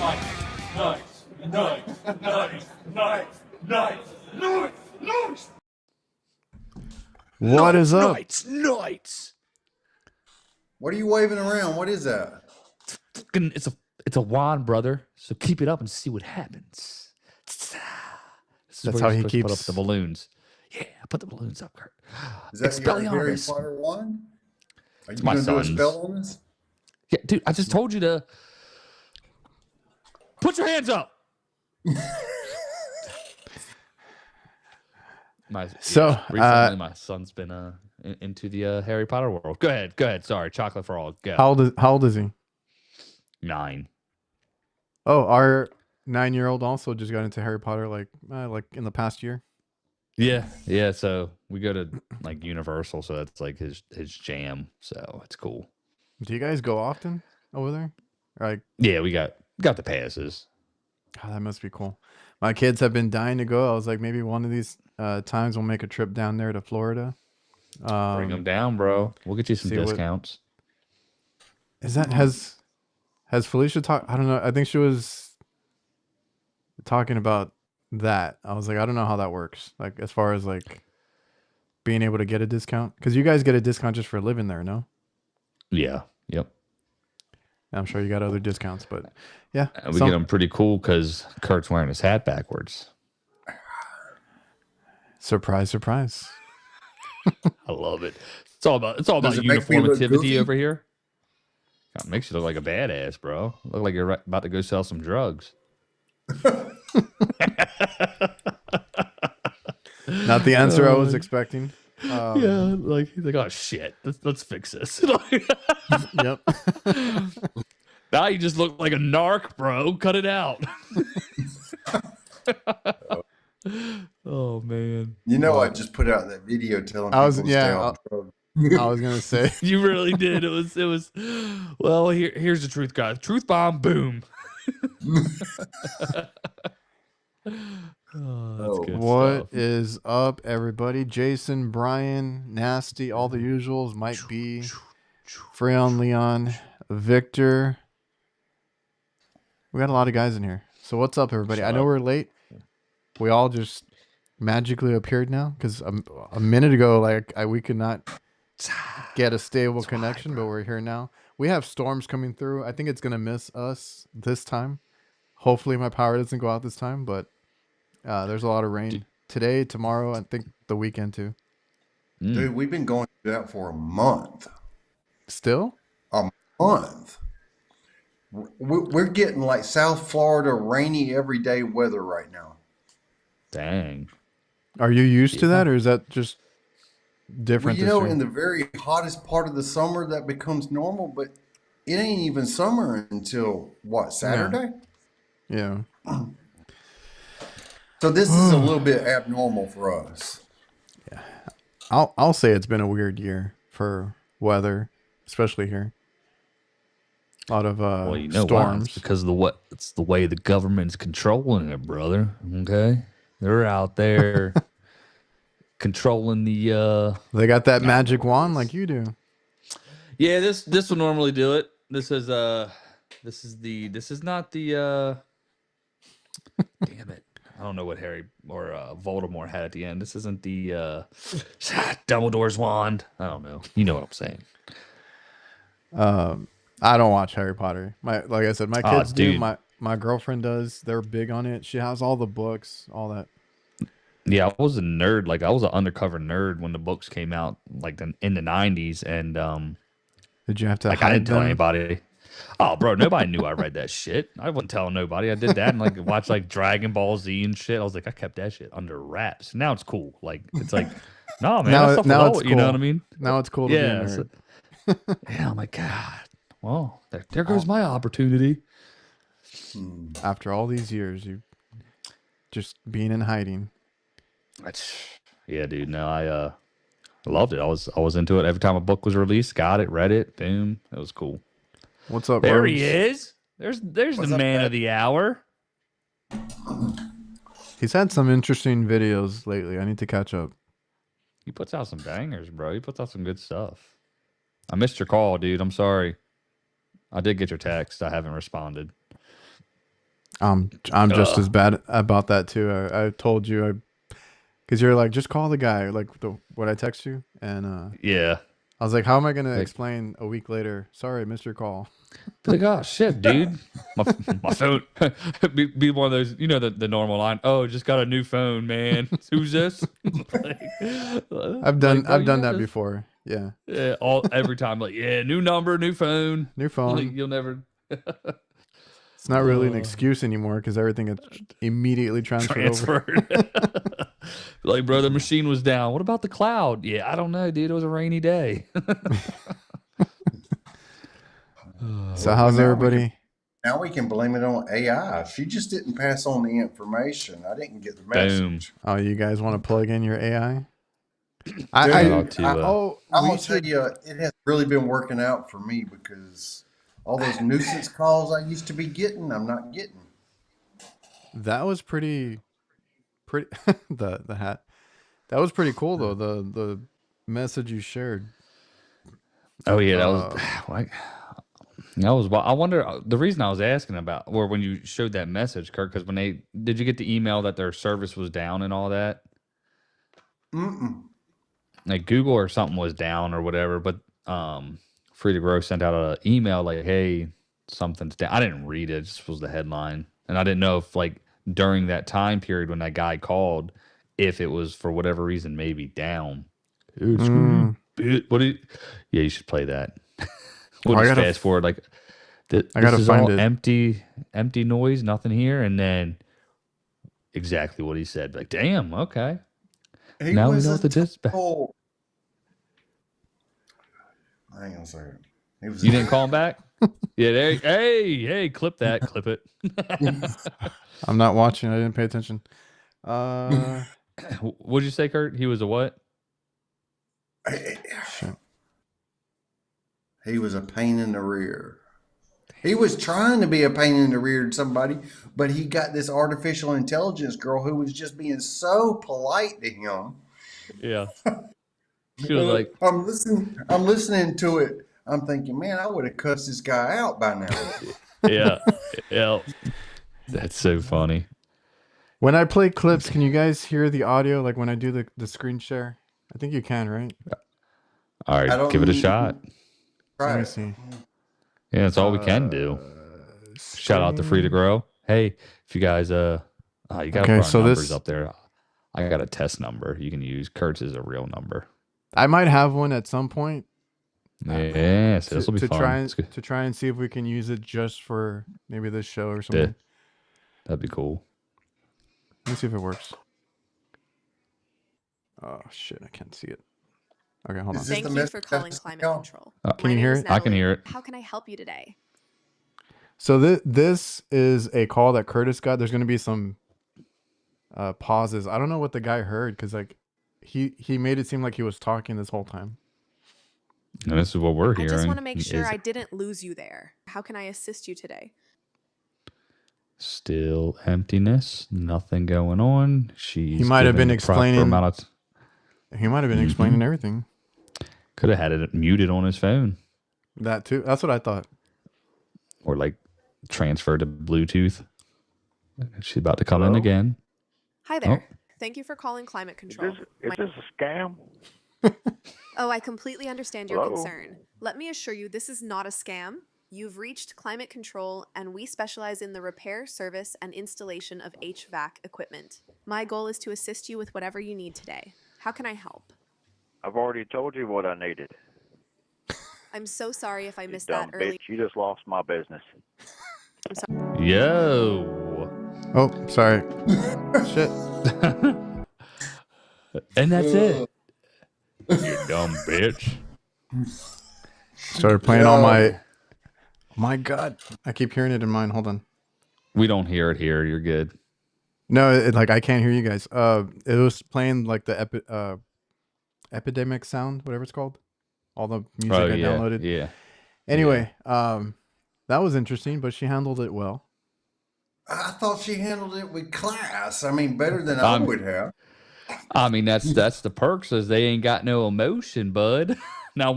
Nice, nice, nice, nice, nice, nice, nice. What is up? Knights. What are you waving around? What is that? It's a wand, brother. So keep it up and see what happens. That's how he keeps put up the balloons. Yeah, put the balloons up, Kurt. Is that your Harry Potter wand? Are you going to do a spell on this? Yeah, dude, I just told you to put your hands up. Recently my son's been into the Harry Potter world. Go ahead. Sorry, chocolate for all. Go. How old is he? 9. Oh, our 9-year-old also just got into Harry Potter like in the past year. Yeah. So we go to like Universal, so that's like his jam. So it's cool. Do you guys go often over there? Yeah, we got the passes. Oh, that must be cool. My kids have been dying to go. I was like, maybe one of these times we'll make a trip down there to Florida. Bring them down, bro. We'll get you some discounts. Has Felicia talked? I don't know. I think she was talking about that. I was like, I don't know how that works. Like as far as like being able to get a discount, because you guys get a discount just for living there, no? Yeah. Yep. I'm sure you got other discounts, but yeah. And we get them pretty cool because Kurt's wearing his hat backwards. Surprise, surprise. I love it. It's all about uniformity over here. God, makes you look like a badass, bro. Look like you're about to go sell some drugs. Not the answer I was expecting. Yeah, like he's like, oh shit, let's fix this. Yep. Now you just look like a narc, bro. Cut it out. Oh man. You know, I just put out that video telling people to stay on drugs. I was gonna say you really did. It was. Well, here's the truth, guys. Truth bomb. Boom. That's good what stuff. is up, everybody? Jason, Brian, Nasty, all the usuals. Mike B, Freon, Leon, Victor. We got a lot of guys in here. So what's up, everybody? I know we're late. We all just magically appeared now because a minute ago, like we could not get a stable connection, but we're here now. We have storms coming through. I think it's gonna miss us this time. Hopefully, my power doesn't go out this time, but there's a lot of rain today, tomorrow. I think the weekend too. Dude, we've been going through that for a month. Still? A month. We're getting like South Florida rainy everyday weather right now. Dang. Are you used to that, or is that just different? Well, you know, in the very hottest part of the summer, that becomes normal, but it ain't even summer until what, Saturday? Yeah. So this is a little bit abnormal for us. Yeah. I'll say it's been a weird year for weather, especially here. A lot of storms. Why? Because it's the way the government's controlling it, brother. Okay, they're out there controlling the. They got that magic wand like you do. Yeah, this will normally do it. This is not the. Damn it! I don't know what Harry or Voldemort had at the end. This isn't the Dumbledore's wand. I don't know. You know what I'm saying. I don't watch Harry Potter. Like I said, my kids do. Dude. My girlfriend does. They're big on it. She has all the books, all that. Yeah, I was a nerd. Like I was an undercover nerd when the books came out, like in the 90s. And did you have to? Like I didn't tell anybody. Oh, bro, nobody knew I read that shit. I wasn't telling nobody. I did that and like watch like Dragon Ball Z and shit. I was like, I kept that shit under wraps. Now it's cool. Like it's like, no man, now it's cool. You know what I mean? Now it's cool to be a nerd. Yeah, I'm like, God. Well, there goes my opportunity. After all these years, you just being in hiding. Yeah, dude. No, I loved it. I was into it. Every time a book was released, got it, read it, boom. It was cool. What's up, There Rose? he is. There's the man of the hour. He's had some interesting videos lately. I need to catch up. He puts out some bangers, bro. He puts out some good stuff. I missed your call, dude. I'm sorry. I did get your text. I haven't responded. I'm just as bad about that too. I told you because you're like, just call the guy, like what I text you, and Yeah. I was like, how am I gonna Like, explain a week later? Sorry, I missed your call. be like, oh shit, dude, my phone. be one of those, the normal line. Oh, just got a new phone, man. Who's this? I've done bro, that before. Yeah, every time, like, yeah, new number, new phone. new Like, phone. you'll never It's not really an excuse anymore because everything gets immediately transferred over. Like, bro, the machine was down. What about the cloud? Yeah, I don't know, dude. It was a rainy day. So how's everybody? Now we can blame it on AI. She just didn't pass on the information. I didn't get the message. Boom. Oh, you guys want to plug in your AI? I'm we gonna should. tell you, it has really been working out for me because all those nuisance calls I used to be getting, I'm not getting. That was pretty. The hat. That was pretty cool though. The message you shared. Oh yeah, that was like that was. I wonder the reason I was asking about, or when you showed that message, Kirk, because did you get the email that their service was down and all that? Mm-mm. Like Google or something was down or whatever, but Free to Grow sent out an email like, hey, something's down. I didn't read it, just was the headline. And I didn't know if like during that time period when that guy called, if it was for whatever reason maybe down. Yeah, you should play that. We'll just fast forward like this is all empty noise, nothing here, and then exactly what he said. Like, damn, okay. Now we know what the dispatch. I ain't gonna say it. You didn't call him back? Yeah, hey, clip that, clip it. I'm not watching. I didn't pay attention. What'd you say, Kurt? He was a what? He was a pain in the rear. He was trying to be a pain in the rear to somebody, but he got this artificial intelligence girl who was just being so polite to him. Yeah. She was like, I'm listening to it. I'm thinking, man, I would have cussed this guy out by now. Yeah. That's so funny. When I play clips, can you guys hear the audio? Like when I do the screen share? I think you can, right? All right, give it a shot. Let me see. Yeah, that's all we can do. Shout out to Free to Grow. Hey, if you guys you got to put our numbers up there. I got a test number you can use. Kurt's is a real number. I might have one at some point. Yeah, so this will be fun. To try and see if we can use it just for maybe this show or something. That'd be cool. Let me see if it works. Oh shit, I can't see it. Okay, hold on. Thank you for calling Climate Control. Can you hear it? I can hear it. How can I help you today? So this is a call that Curtis got. There's going to be some pauses. I don't know what the guy heard because like he made it seem like he was talking this whole time. And this is what we're hearing. I just want to make sure I didn't lose you there. How can I assist you today? Still emptiness. Nothing going on. He might have been explaining. He might have been explaining everything. Could have had it muted on his phone. That too. That's what I thought. Or like transferred to Bluetooth. She's about to come in again. Hi there. Oh. Thank you for calling Climate Control. Is this a scam? Oh, I completely understand your concern. Let me assure you, this is not a scam. You've reached Climate Control, and we specialize in the repair, service, and installation of HVAC equipment. My goal is to assist you with whatever you need today. How can I help? I've already told you what I needed. I'm so sorry if I missed that earlier. You just lost my business. I'm sorry. Yo. Oh, sorry. Shit. And that's it. You dumb bitch. Started playing all my God. I keep hearing it in mine. Hold on. We don't hear it here. You're good. No, like I can't hear you guys. It was playing like the epidemic sound, whatever it's called. All the music I downloaded. Yeah. Anyway, that was interesting, but she handled it well. I thought she handled it with class. I mean, better than I would have. I mean, that's the perks, is they ain't got no emotion, bud. Now,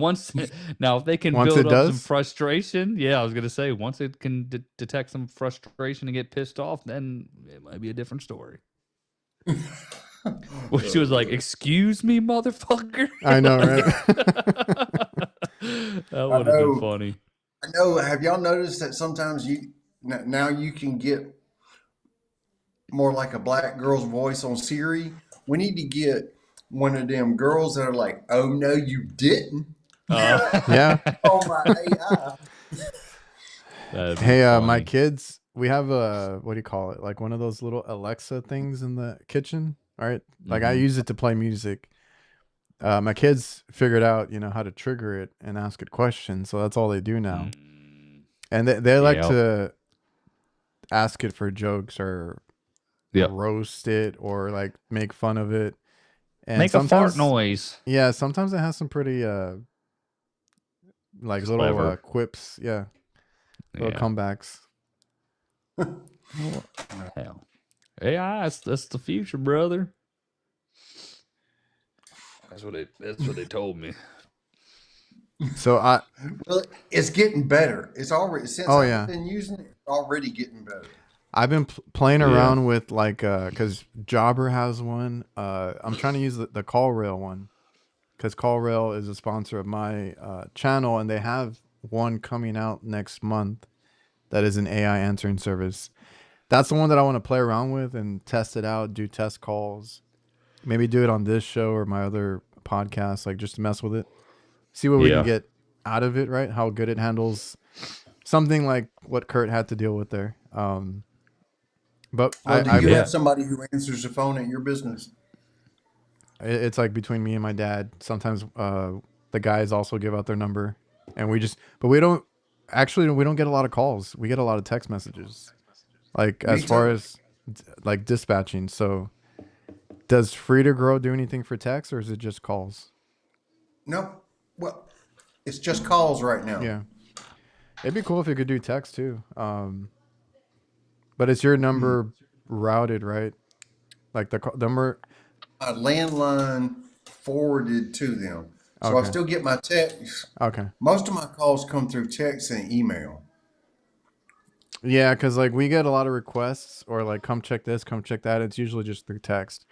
now if they can Once build it up some does? frustration, yeah, I was gonna say once it can detect some frustration and get pissed off, then it might be a different story. Well, she was like, "Excuse me, motherfucker." I know, right? That I would have been know. funny. I know. Have y'all noticed that sometimes now you can get more like a black girl's voice on Siri? We need to get one of them girls that are like, "Oh no, you didn't." Yeah. On my AI. That'd be Hey, my funny. kids, we have a, what do you call it? Like one of those little Alexa things in the kitchen. All right. Like I Mhm. use it to play music. My kids figured out, how to trigger it and ask it questions. So that's all they do now. And they like Yep. to ask it for jokes or Yep. roast it or like make fun of it. And Make a fart sometimes, noise. yeah, sometimes it has some pretty like little Clever. quips. Yeah. Little Yeah. comebacks. Hell. AI, that's the future, brother. That's what they told me. So Well, it's getting better. It's already since Oh, I've yeah. been using it. It's already getting better. I've been playing Yeah. around with like because Jobber has one. I'm trying to use the Call Rail one because Call Rail is a sponsor of my channel, and they have one coming out next month that is an AI answering service. That's the one that I want to play around with and test it out, do test calls, maybe do it on this show or my other podcast, like just to mess with it, see what we can Yeah. get out of it, right? How good it handles something like what Kurt had to deal with there. But Well, do I you Yeah. have somebody who answers the phone at your business? it's like between me and my dad. Sometimes the guys also give out their number, and but we don't get a lot of calls. We get a lot of text messages, like Me as far too. as like dispatching. So does Free to Grow do anything for text, or is it just calls? No. Well, it's just calls right now. Yeah, it'd be cool if it could do text too. But it's your number routed, right? Like the number. A landline forwarded to them. So I Okay. still get my text. Okay. Most of my calls come through text and email. Yeah, because like we get a lot of requests or like come check this, come check that. It's usually just through text.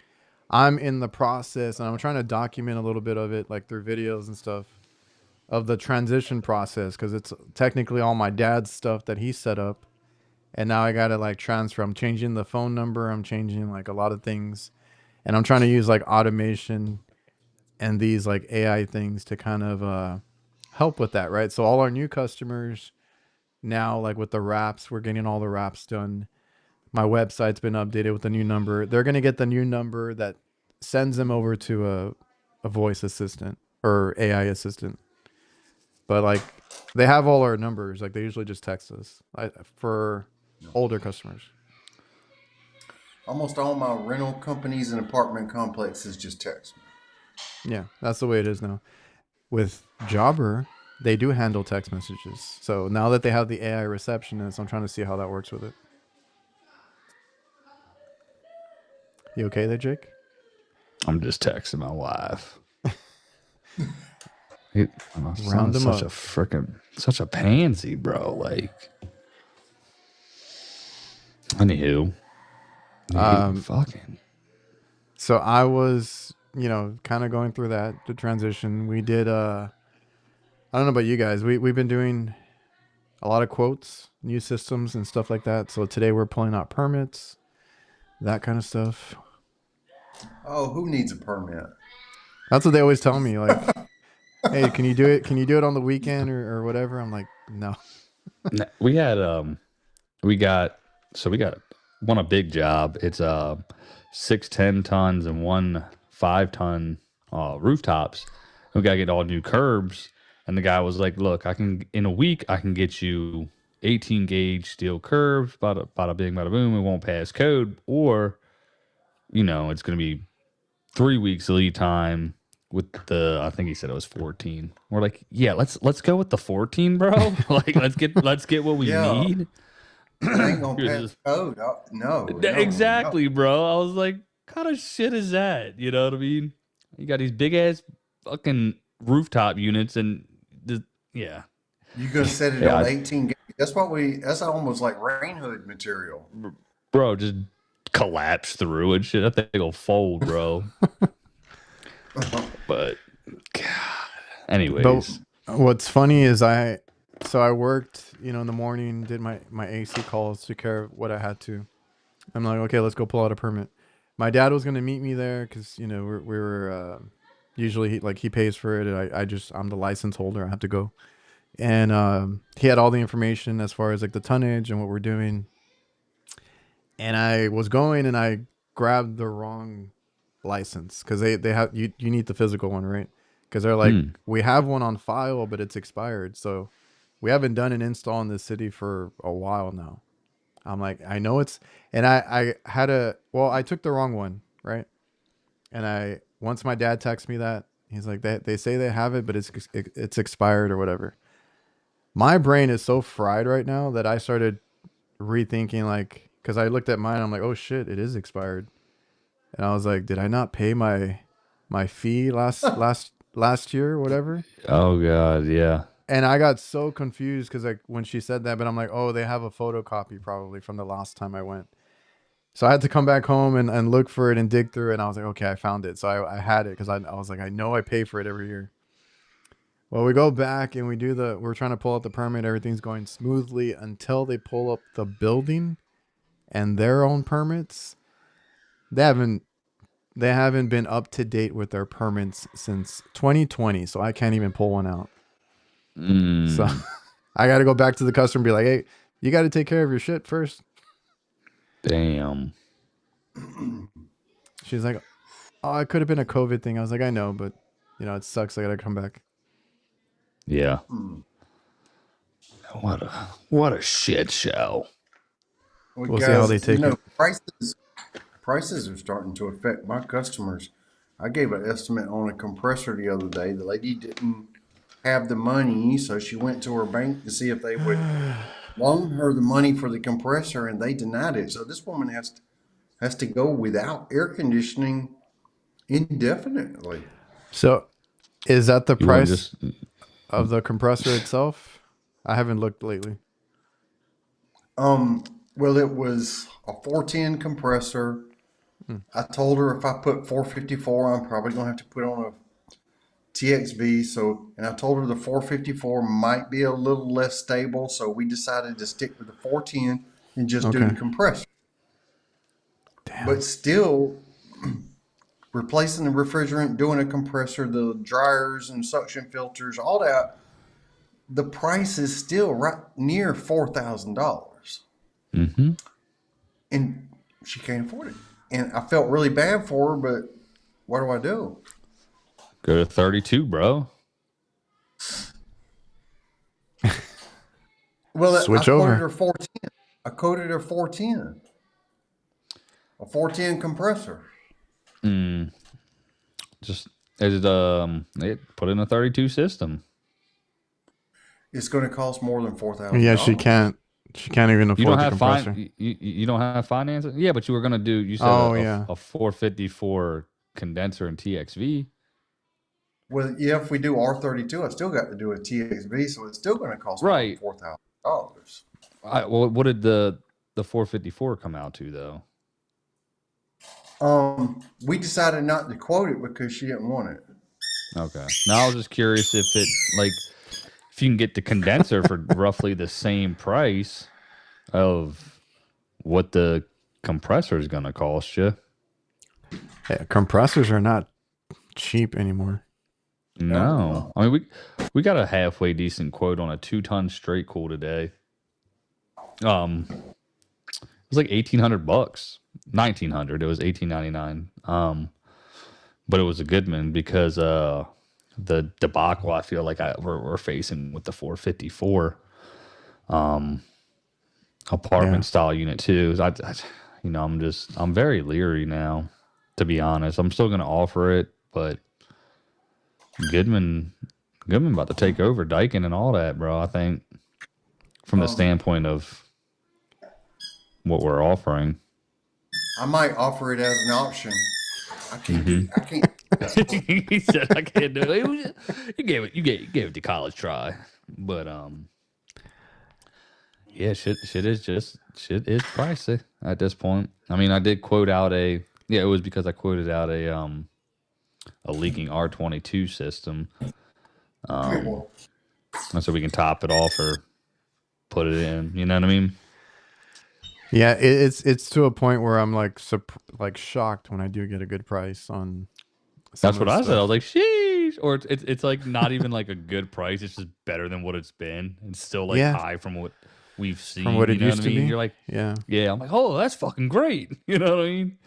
I'm in the process and I'm trying to document a little bit of it, like through videos and stuff, of the transition process because it's technically all my dad's stuff that he set up. And now I got to like transfer. I'm changing the phone number. I'm changing like a lot of things. And I'm trying to use like automation and these like AI things to kind of help with that, right? So all our new customers now, like with the wraps, we're getting all the wraps done. My website's been updated with the new number. They're going to get the new number that sends them over to a voice assistant or AI assistant. But like they have all our numbers. Like they usually just text us for older customers. Almost all my rental companies and apartment complexes just text me. Yeah, that's the way it is now. With Jobber, they do handle text messages. So now that they have the AI receptionist, I'm trying to see how that works with it. You okay there, Jake? I'm just texting my wife. My Round son's them such a pansy, bro. Like, anywho, fucking. So I was, kind of going through the transition. We did, I don't know about you guys. We've been doing a lot of quotes, new systems and stuff like that. So today we're pulling out permits, that kind of stuff. Oh, who needs a permit? That's what they always tell me. Like, hey, can you do it? Can you do it on the weekend or whatever? I'm like, no. We had we got one a big job. It's 6 10-tons and 1 5-ton rooftops. We gotta get all new curbs. And the guy was like, "Look, in a week I can get you 18 gauge steel curbs. Bada bing, bada boom. It won't pass code, or it's gonna be 3 weeks lead time." With I think he said it was 14. We're like, yeah, let's go with the 14, bro. Like, let's get what we Yeah. need. It ain't gonna pass code. No, Exactly, bro. I was like, what kind of shit is that? You know what I mean? You got these big ass fucking rooftop units and yeah. You gonna set it on 18 gauge? That's almost like rain hood material. Bro, just collapse through and shit. That thing will fold, bro. But God. Anyways. But what's funny is I worked, in the morning, did my AC calls, took care of what I had to. I'm like, okay, let's go pull out a permit. My dad was gonna meet me there because we were usually he pays for it. And I'm the license holder. I have to go, and he had all the information as far as like the tonnage and what we're doing. And I was going and I grabbed the wrong license because they have you need the physical one, right? Because they're like, we have one on file, but it's expired. So we haven't done an install in this city for a while now. I'm like, I know it's, and I took the wrong one, right? And once my dad texted me that, he's like, they say they have it, but it's expired or whatever. My brain is so fried right now that I started rethinking, like, because I looked at mine, I'm like, oh shit, it is expired. And I was like, did I not pay my fee last year or whatever? Oh God, yeah. And I got so confused because like when she said that, but I'm like, oh, they have a photocopy probably from the last time I went. So I had to come back home and look for it and dig through it. And I was like, okay, I found it. So I had it because I was like, I know I pay for it every year. Well, we go back and we're trying to pull out the permit. Everything's going smoothly until they pull up the building and their own permits. They haven't been up to date with their permits since 2020. So I can't even pull one out. So I got to go back to the customer and be like, hey, you got to take care of your shit first. Damn. She's like, oh, it could have been a COVID thing. I was like, I know, but it sucks. I got to come back. Yeah. What a shit show. We'll see how they take it. Prices are starting to affect my customers. I gave an estimate on a compressor the other day. The lady didn't have the money, so she went to her bank to see if they would loan her the money for the compressor, and they denied it. So this woman has to go without air conditioning indefinitely. So is that the price of the compressor itself? I haven't looked lately. Well, it was a 410 compressor. I told her if I put 454, I'm probably going to have to put on a TXV. And I told her the 454 might be a little less stable. So we decided to stick with the 410 and just do the compressor. Damn. But still replacing the refrigerant, doing a compressor, the dryers and suction filters, all that, the price is still right near $4,000. Mm-hmm. And she can't afford it. And I felt really bad for her, but what do I do? Go to 32, bro. Well, Switch I over. quoted her 410. I quoted her 410. A 410 compressor. Just they put in a 32 system. It's going to cost more than $4,000. Yeah, she can't even afford the compressor. You don't have financing? Yeah, but you were going to do, you said a 454 condenser and TXV. Well, yeah, if we do R32, I still got to do a TXV, so it's still going to cost right. $4,000. Well, what did the 454 come out to, though? We decided not to quote it because she didn't want it. Okay. Now I was just curious if you can get the condenser for roughly the same price of what the compressor is going to cost you. Yeah, compressors are not cheap anymore. No. I mean, we got a halfway decent quote on a 2-ton straight cool today. It was like $1,800, $1,900. It was $1,899. But it was a good one because the debacle I feel like we're facing with the 454 apartment style unit too. I'm very leery now, to be honest. I'm still gonna offer it, but Goodman about to take over Daikin and all that, bro. I think from the standpoint of what we're offering. I might offer it as an option. I can't do. I can't. He said, "I can't do it." You gave it the college try, but yeah, shit is pricey at this point. I mean, I did quote out it was because I quoted out a leaking R22 system, and so we can top it off or put it in. You know what I mean? Yeah, it's to a point where I'm like shocked when I do get a good price on. That's what I said. I was like, sheesh. Or it's like not even like a good price. It's just better than what it's been. It's still like high from what we've seen. From what it used to be. You're like, yeah. I'm like, oh, that's fucking great. You know what I mean?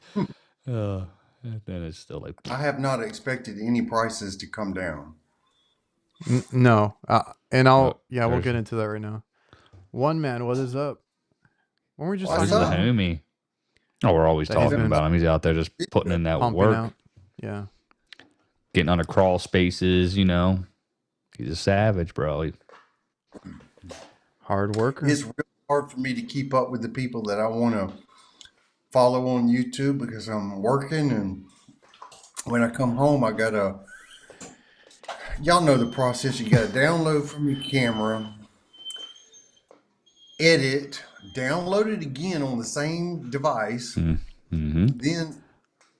Then it's still like, I have not expected any prices to come down. No, and we'll get into that right now. One man, what is up? When we're just talking the about homie. Oh, we're always talking about him. He's out there just putting in that work. Out. Yeah. Getting under crawl spaces, you know. He's a savage, bro. Hard worker. It's really hard for me to keep up with the people that I want to follow on YouTube because I'm working, and when I come home, I gotta. Y'all know the process. You gotta download from your camera, edit, download it again on the same device, then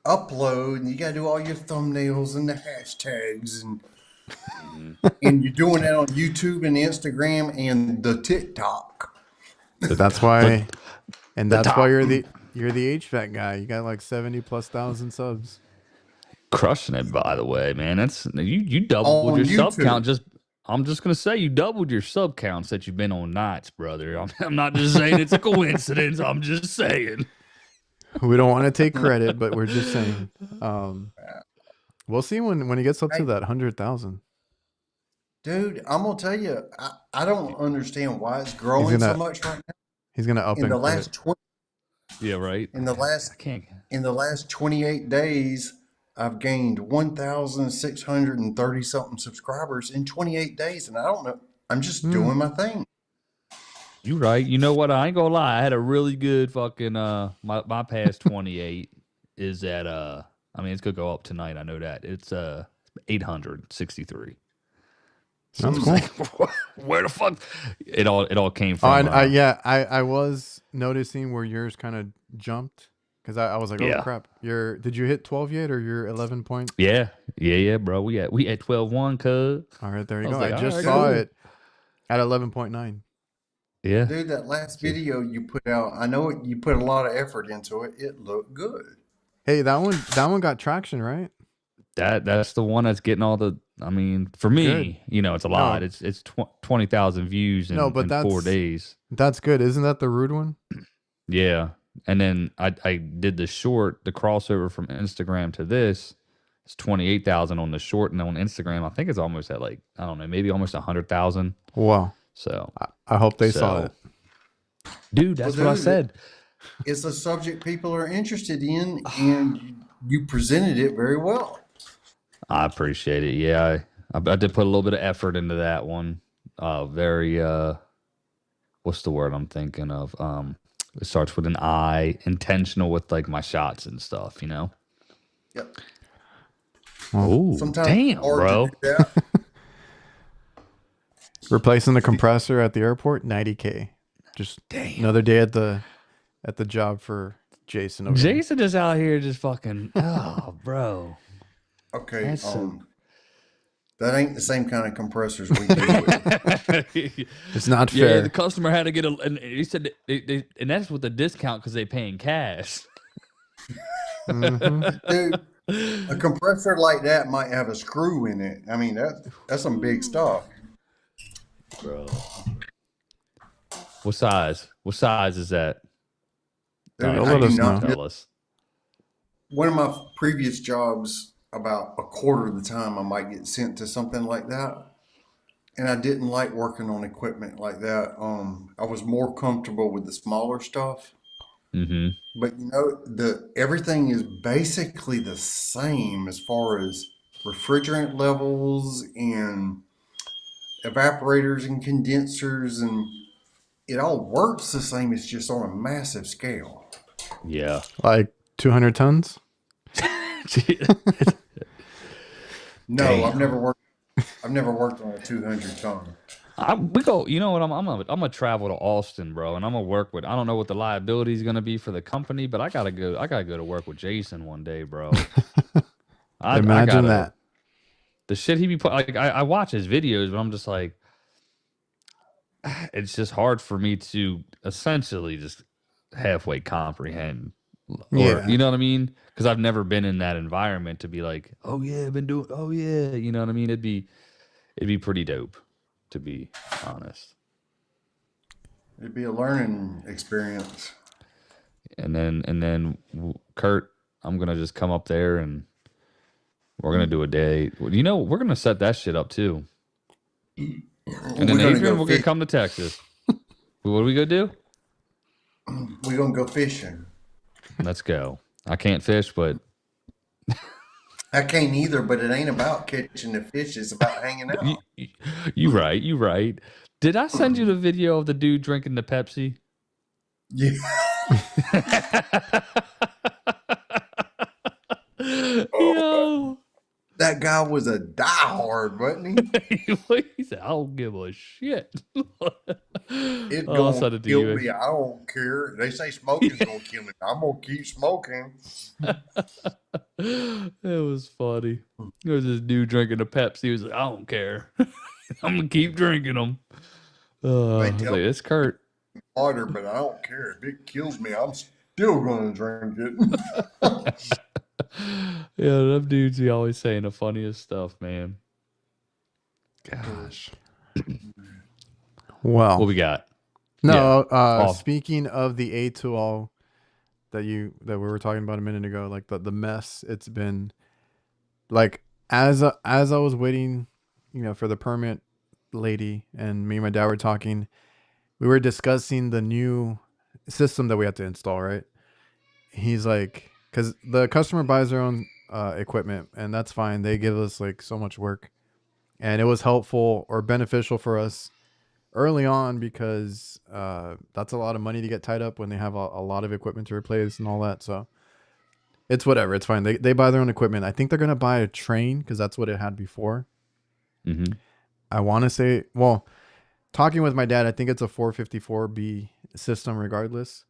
upload, and you gotta do all your thumbnails and the hashtags, and you're doing that on YouTube and Instagram and the TikTok. That's why, that's why you're the HVAC guy. You got like 70,000+ subs. Crushing it, by the way, man. That's you doubled your sub count. I'm just gonna say you doubled your sub counts that you've been on nights, brother. I'm not just saying it's a coincidence. I'm just saying. We don't want to take credit, but we're just saying. We'll see when he gets up to that 100,000. Dude, I'm gonna tell you, I don't understand why it's growing so much right now. He's gonna up in the last 20. Yeah, right. In the last 28 days, I've gained 1,630 something subscribers in 28 days, and I don't know. I'm just doing my thing. You right. You know what? I ain't gonna lie. I had a really good fucking my past 28 is at I mean it's gonna go up tonight. I know that. It's 863. That's cool. Like, where the fuck it all came from? I was noticing where yours kind of jumped because I was like, oh crap, did you hit 12 yet, or you're 11 point? Yeah, bro. We at 12.1, cuz. All right, there you go. Like, I just saw it at 11.9. Yeah, dude, that last video you put out, I know you put a lot of effort into it. It looked good. Hey, that one got traction, right? That's the one that's getting all the. I mean, for me, you know, it's a lot. No. It's 20,000 views in 4 days. That's good. Isn't that the rude one? Yeah. And then I did the crossover from Instagram to this. It's 28,000 on the short, and on Instagram, I think it's almost at like, I don't know, maybe almost 100,000. Wow. So I hope they saw it. Dude, that's what I said. It's a subject people are interested in, and you presented it very well. I appreciate it. Yeah, I did put a little bit of effort into that one. Very, what's the word I'm thinking of? It starts with an I, intentional with like my shots and stuff, you know? Yep. Oh, damn, bro. Replacing the compressor at the airport, 90K. Just another day at the job for Jason. Jason is out here just fucking, oh, bro. Okay, that ain't the same kind of compressors we deal with. It's not fair. Yeah, the customer had to get and he said, and that's with the discount because they paying cash. Dude, a compressor like that might have a screw in it. I mean, that's some big stuff. Bro. What size? What size is that? Dude, let us know. Tell us. One of my previous jobs, about a quarter of the time I might get sent to something like that, and I didn't like working on equipment like that. I was more comfortable with the smaller stuff. But you know, everything is basically the same as far as refrigerant levels and evaporators and condensers, and it all works the same. It's just on a massive scale. Yeah, like 200 tons. No, Damn. I've never worked. I've never worked on a 200 ton. We go. You know what? I'm gonna travel to Austin, bro, and I'm gonna work with. I don't know what the liability is gonna be for the company, but I gotta go. I gotta go to work with Jason one day, bro. I Imagine gotta, that. the shit he be put. Like I watch his videos, but I'm just like, it's just hard for me to essentially just halfway comprehend, or Yeah. you know what I mean? Because I've never been in that environment to be like, oh yeah, I've been doing. Oh yeah, you know what I mean? It'd be pretty dope, to be honest. It'd be a learning experience. And then Kurt, I'm gonna just come up there and we're gonna do a day. You know, we're gonna set that shit up too. And then Adrian, we're gonna come to Texas. What are we gonna do? We're gonna go fishing. Let's go. I can't fish, but I can't either, but it ain't about catching the fish. It's about hanging out. you right. You right. Did I send you the video of the dude drinking the Pepsi? Yeah. Yo. That guy was a diehard, wasn't he? He said, I don't give a shit. It's I'll gonna send it to kill you. me. I don't care. They say smoking's gonna kill me. I'm gonna keep smoking. It was funny. There was this dude drinking a Pepsi. He was like, I don't care. I'm gonna keep drinking them. I was like, it's Kurt. Water, but I don't care. If it kills me, I'm still gonna drink it. Yeah, them dudes be always saying the funniest stuff, man. Gosh. Well, What we got? no. Speaking of the A2L that we were talking about a minute ago, like the mess it's been. Like as I was waiting, for the permit lady, and me and my dad were talking, we were discussing the new system that we had to install. Right? He's like, because the customer buys their own equipment, and that's fine. They give us like so much work, and it was helpful or beneficial for us early on because that's a lot of money to get tied up when they have a lot of equipment to replace and all that. So it's whatever. It's fine. They buy their own equipment. I think they're going to buy a train because that's what it had before. Mm-hmm. I want to say, well, talking with my dad, I think it's a 454B system regardless.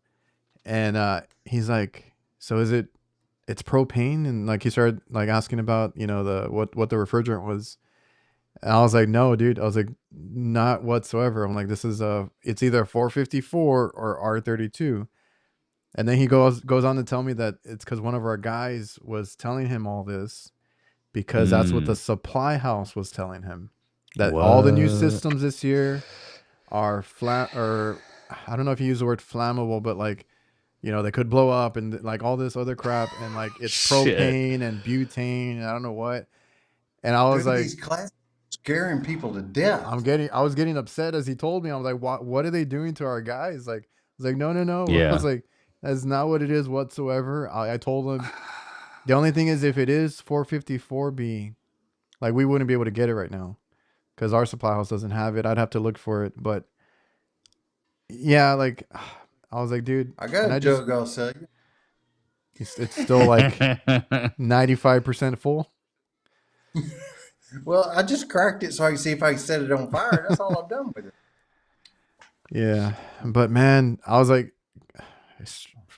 And he's like, so it's propane? And like he started like asking about, what the refrigerant was. And I was like, no, dude. I was like, not whatsoever. I'm like, it's either 454 or R32. And then he goes on to tell me that it's because one of our guys was telling him all this because that's what the supply house was telling him. That all the new systems this year are flat, or I don't know if you use the word flammable, but like, they could blow up and like all this other crap, and like it's propane and butane and I don't know what. And I was like, these classes scaring people to death. I was getting upset as he told me. I was like, what are they doing to our guys? Like, I was like, no. Yeah. I was like, that's not what it is whatsoever. I told him the only thing is if it is 454B, like we wouldn't be able to get it right now because our supply house doesn't have it. I'd have to look for it. But yeah, like I was like, dude, I got a joke I'll sell you. It's still like 95% full. Well, I just cracked it so I can see if I can set it on fire. That's all I've done with it. Yeah, but man, I was like,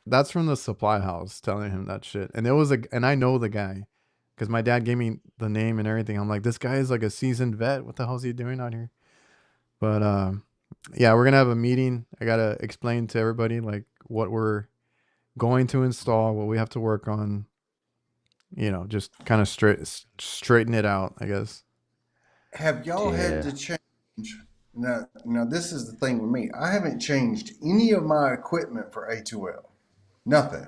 that's from the supply house telling him that shit. And and I know the guy because my dad gave me the name and everything. I'm like, this guy is like a seasoned vet. What the hell is he doing out here? But yeah, we're gonna have a meeting. I gotta explain to everybody like what we're going to install, what we have to work on. Just kind of straighten it out, I guess. Have y'all had to change? Now, this is the thing with me. I haven't changed any of my equipment for A2L. Nothing.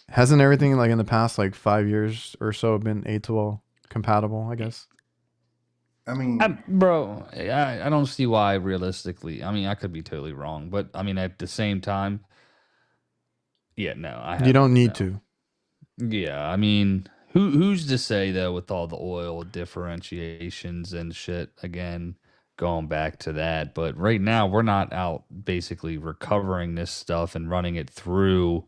Hasn't everything like in the past like 5 years or so been A2L compatible, I guess? I mean, bro, I don't see why realistically. I mean, I could be totally wrong, but I mean, at the same time, yeah, no, you don't need to. Yeah, I mean, who's to say though with all the oil differentiations and shit again, going back to that, but right now we're not out basically recovering this stuff and running it through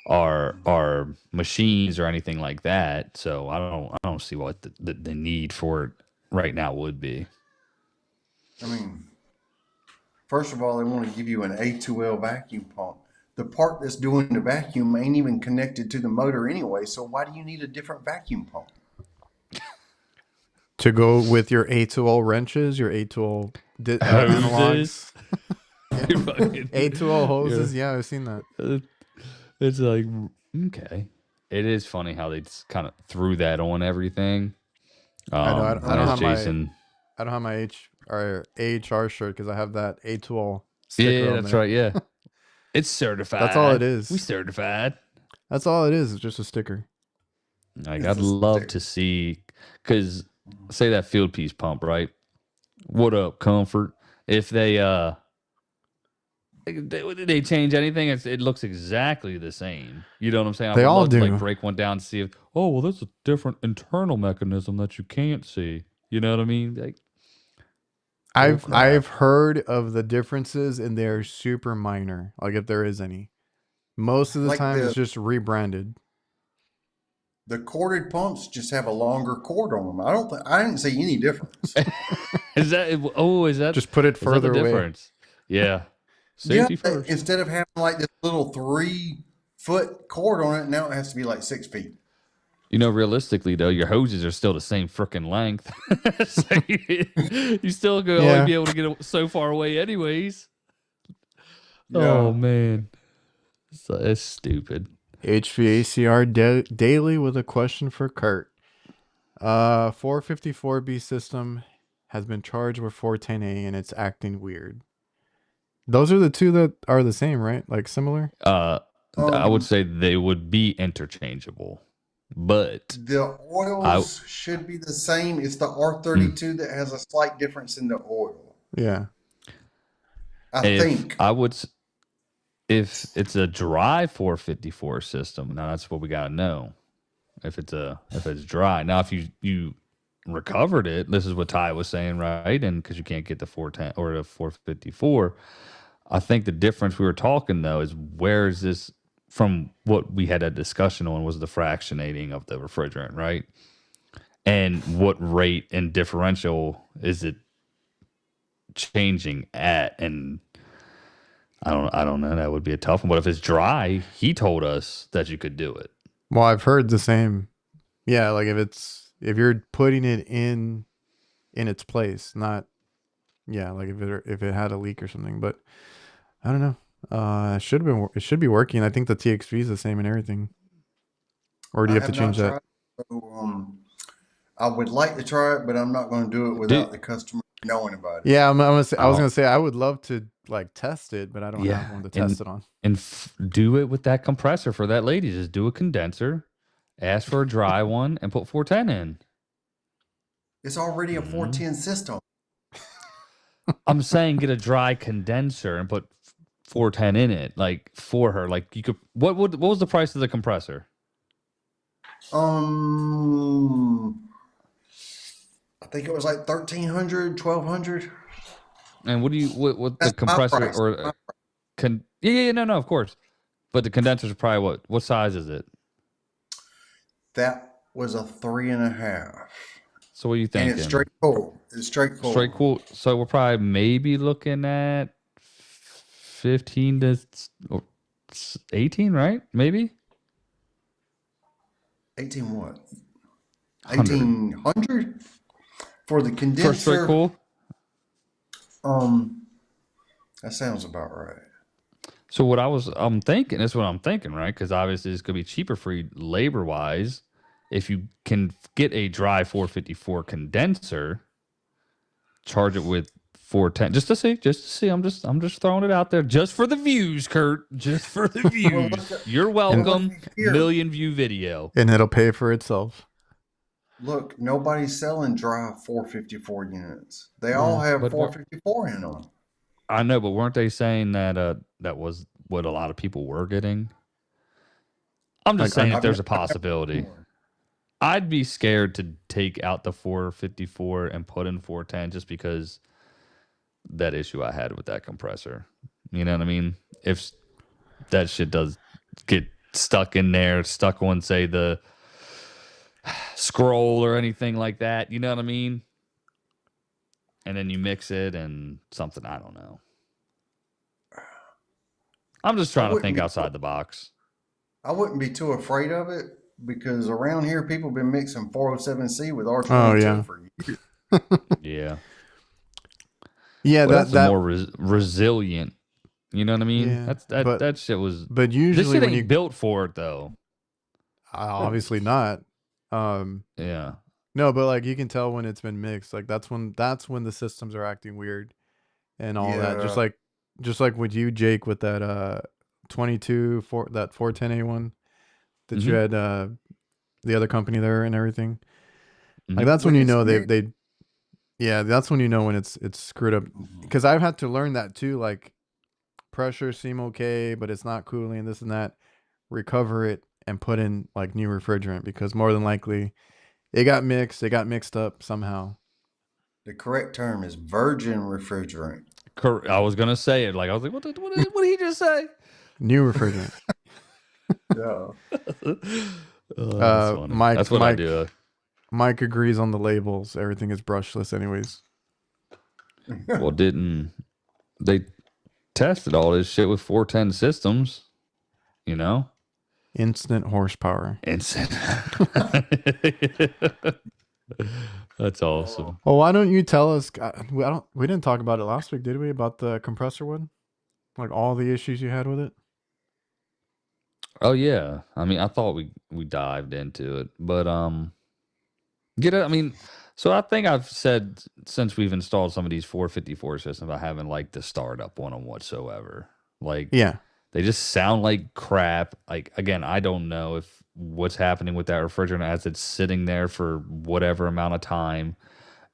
our machines or anything like that. So I don't see what the need for it right now would be. I mean, first of all, they want to give you an A2L vacuum pump. The part that's doing the vacuum ain't even connected to the motor anyway, so why do you need a different vacuum pump? To go with your A2L wrenches, your A2L analogs. A2L hoses. Yeah, I've seen that. It's like, okay. It is funny how they kind of threw that on everything. I know. I don't have Jason. I don't have my AHR shirt because I have that A2L sticker. Yeah, on that's there. right. Yeah, it's certified. That's all it is. We certified. That's all it is. It's just a sticker. Like, I'd love to see, because say that field piece pump, right? What up, Comfort? If they change anything, it looks exactly the same. You know what I'm saying? I They would all love to, do. like, break one down and see if, oh, well, there's a different internal mechanism that you can't see. You know what I mean? Like, I've heard of the differences and they're super minor. Like if there is any. Most of the Like time the- it's just rebranded. The corded pumps just have a longer cord on them. I didn't see any difference. is that Just put it is that further the away. difference? Yeah. Safety first. Instead of having like this little 3-foot cord on it, now it has to be like 6 feet. You know, realistically, though, your hoses are still the same freaking length. So you still go only be able to get so far away anyways. Yeah. Oh, man. It's stupid. HVACR daily with a question for Kurt. 454B system has been charged with 410A and it's acting weird. Those are the two that are the same, right? Like similar? I would say they would be interchangeable, but the oils should be the same. It's the R32 that has a slight difference in the oil. Yeah. I think. If it's a dry 454 system, now that's what we got to know. If it's dry. Now, if you recovered it, this is what Ty was saying, right? And because you can't get the 410 or the 454, I think the difference we were talking though is where is this from? What we had a discussion on was the fractionating of the refrigerant, right? And what rate and differential is it changing at? And I don't know. That would be a tough one. But if it's dry, he told us that you could do it. Well, I've heard the same. Yeah, like if you're putting it in its place, not like if it had a leak or something. But I don't know. It should be working. I think the TXV is the same and everything. Or do you have to change that? So, I would like to try it, but I'm not going to do it without the customer knowing about it. Yeah, I was gonna say I would love to like test it, but I don't have one to test it on. And do it with that compressor for that lady. Just do a condenser, ask for a dry one, and put 410 in. It's already a 410 system. I'm saying get a dry condenser and put 410 in it, like for her. Like you could. What was the price of the compressor? I think it was like $1,300, $1,200. And what the That's compressor my price. or no, of course. But the condensers are probably what size is it? That was a 3.5. So what are you thinking? And it's straight cool. It's straight cool. Straight cool. So we're probably maybe looking at 15 to 18, right? Maybe 18 what? 100. 1800 for the condenser. For straight cool. That sounds about right. So I'm thinking, right? Because obviously it's going to be cheaper for you labor wise if you can get a dry 454 condenser, charge it with 410, just to see. I'm just throwing it out there, just for the views, Kurt. Just for the views. You're welcome. Million view video, and it'll pay for itself. Look, nobody's selling dry 454 units. They all have 454 in them. I know, but weren't they saying that that was what a lot of people were getting? I'm just saying if there's a possibility. I'd be scared to take out the 454 and put in 410 just because that issue I had with that compressor. You know what I mean? If that shit does get stuck in there, stuck on, say, the scroll or anything like that. You know what I mean? And then you mix it and something, I don't know. I'm just trying to think outside the box. I wouldn't be too afraid of it because around here people have been mixing 407C with R22 Oh, yeah. for years. Yeah. Yeah, Well, that that's more resilient. You know what I mean? Yeah, That shit was. But This usually shit when ain't you built for it though. obviously not. Yeah. No, but like you can tell when it's been mixed. Like that's when the systems are acting weird and all that. Just like with you, Jake, with that 22 that 410A1 that you had the other company there and everything. Like that's when you know that's when you know when it's screwed up. Because I've had to learn that too. Like pressure seem okay, but it's not cooling, this and that. Recover it and put in like new refrigerant because more than likely it got mixed up somehow. The correct term is virgin refrigerant. I was gonna say it. Like I was like, what did he just say? New refrigerant. Yeah. That's funny. Mike, That's what I do. Mike agrees on the labels. Everything is brushless anyways. Well, didn't they tested all this shit with 410 systems? You know, Instant horsepower. instant. That's awesome. Well, why don't you tell us? We didn't talk about it last week, did we? About the compressor one, like all the issues you had with it. Oh yeah. I mean, I thought we dived into it, but get it. I mean, so I think I've said since we've installed some of these 454 systems, I haven't liked the startup one on whatsoever. Like, Yeah. they just sound like crap. Like, again, I don't know if what's happening with that refrigerant as it's sitting there for whatever amount of time,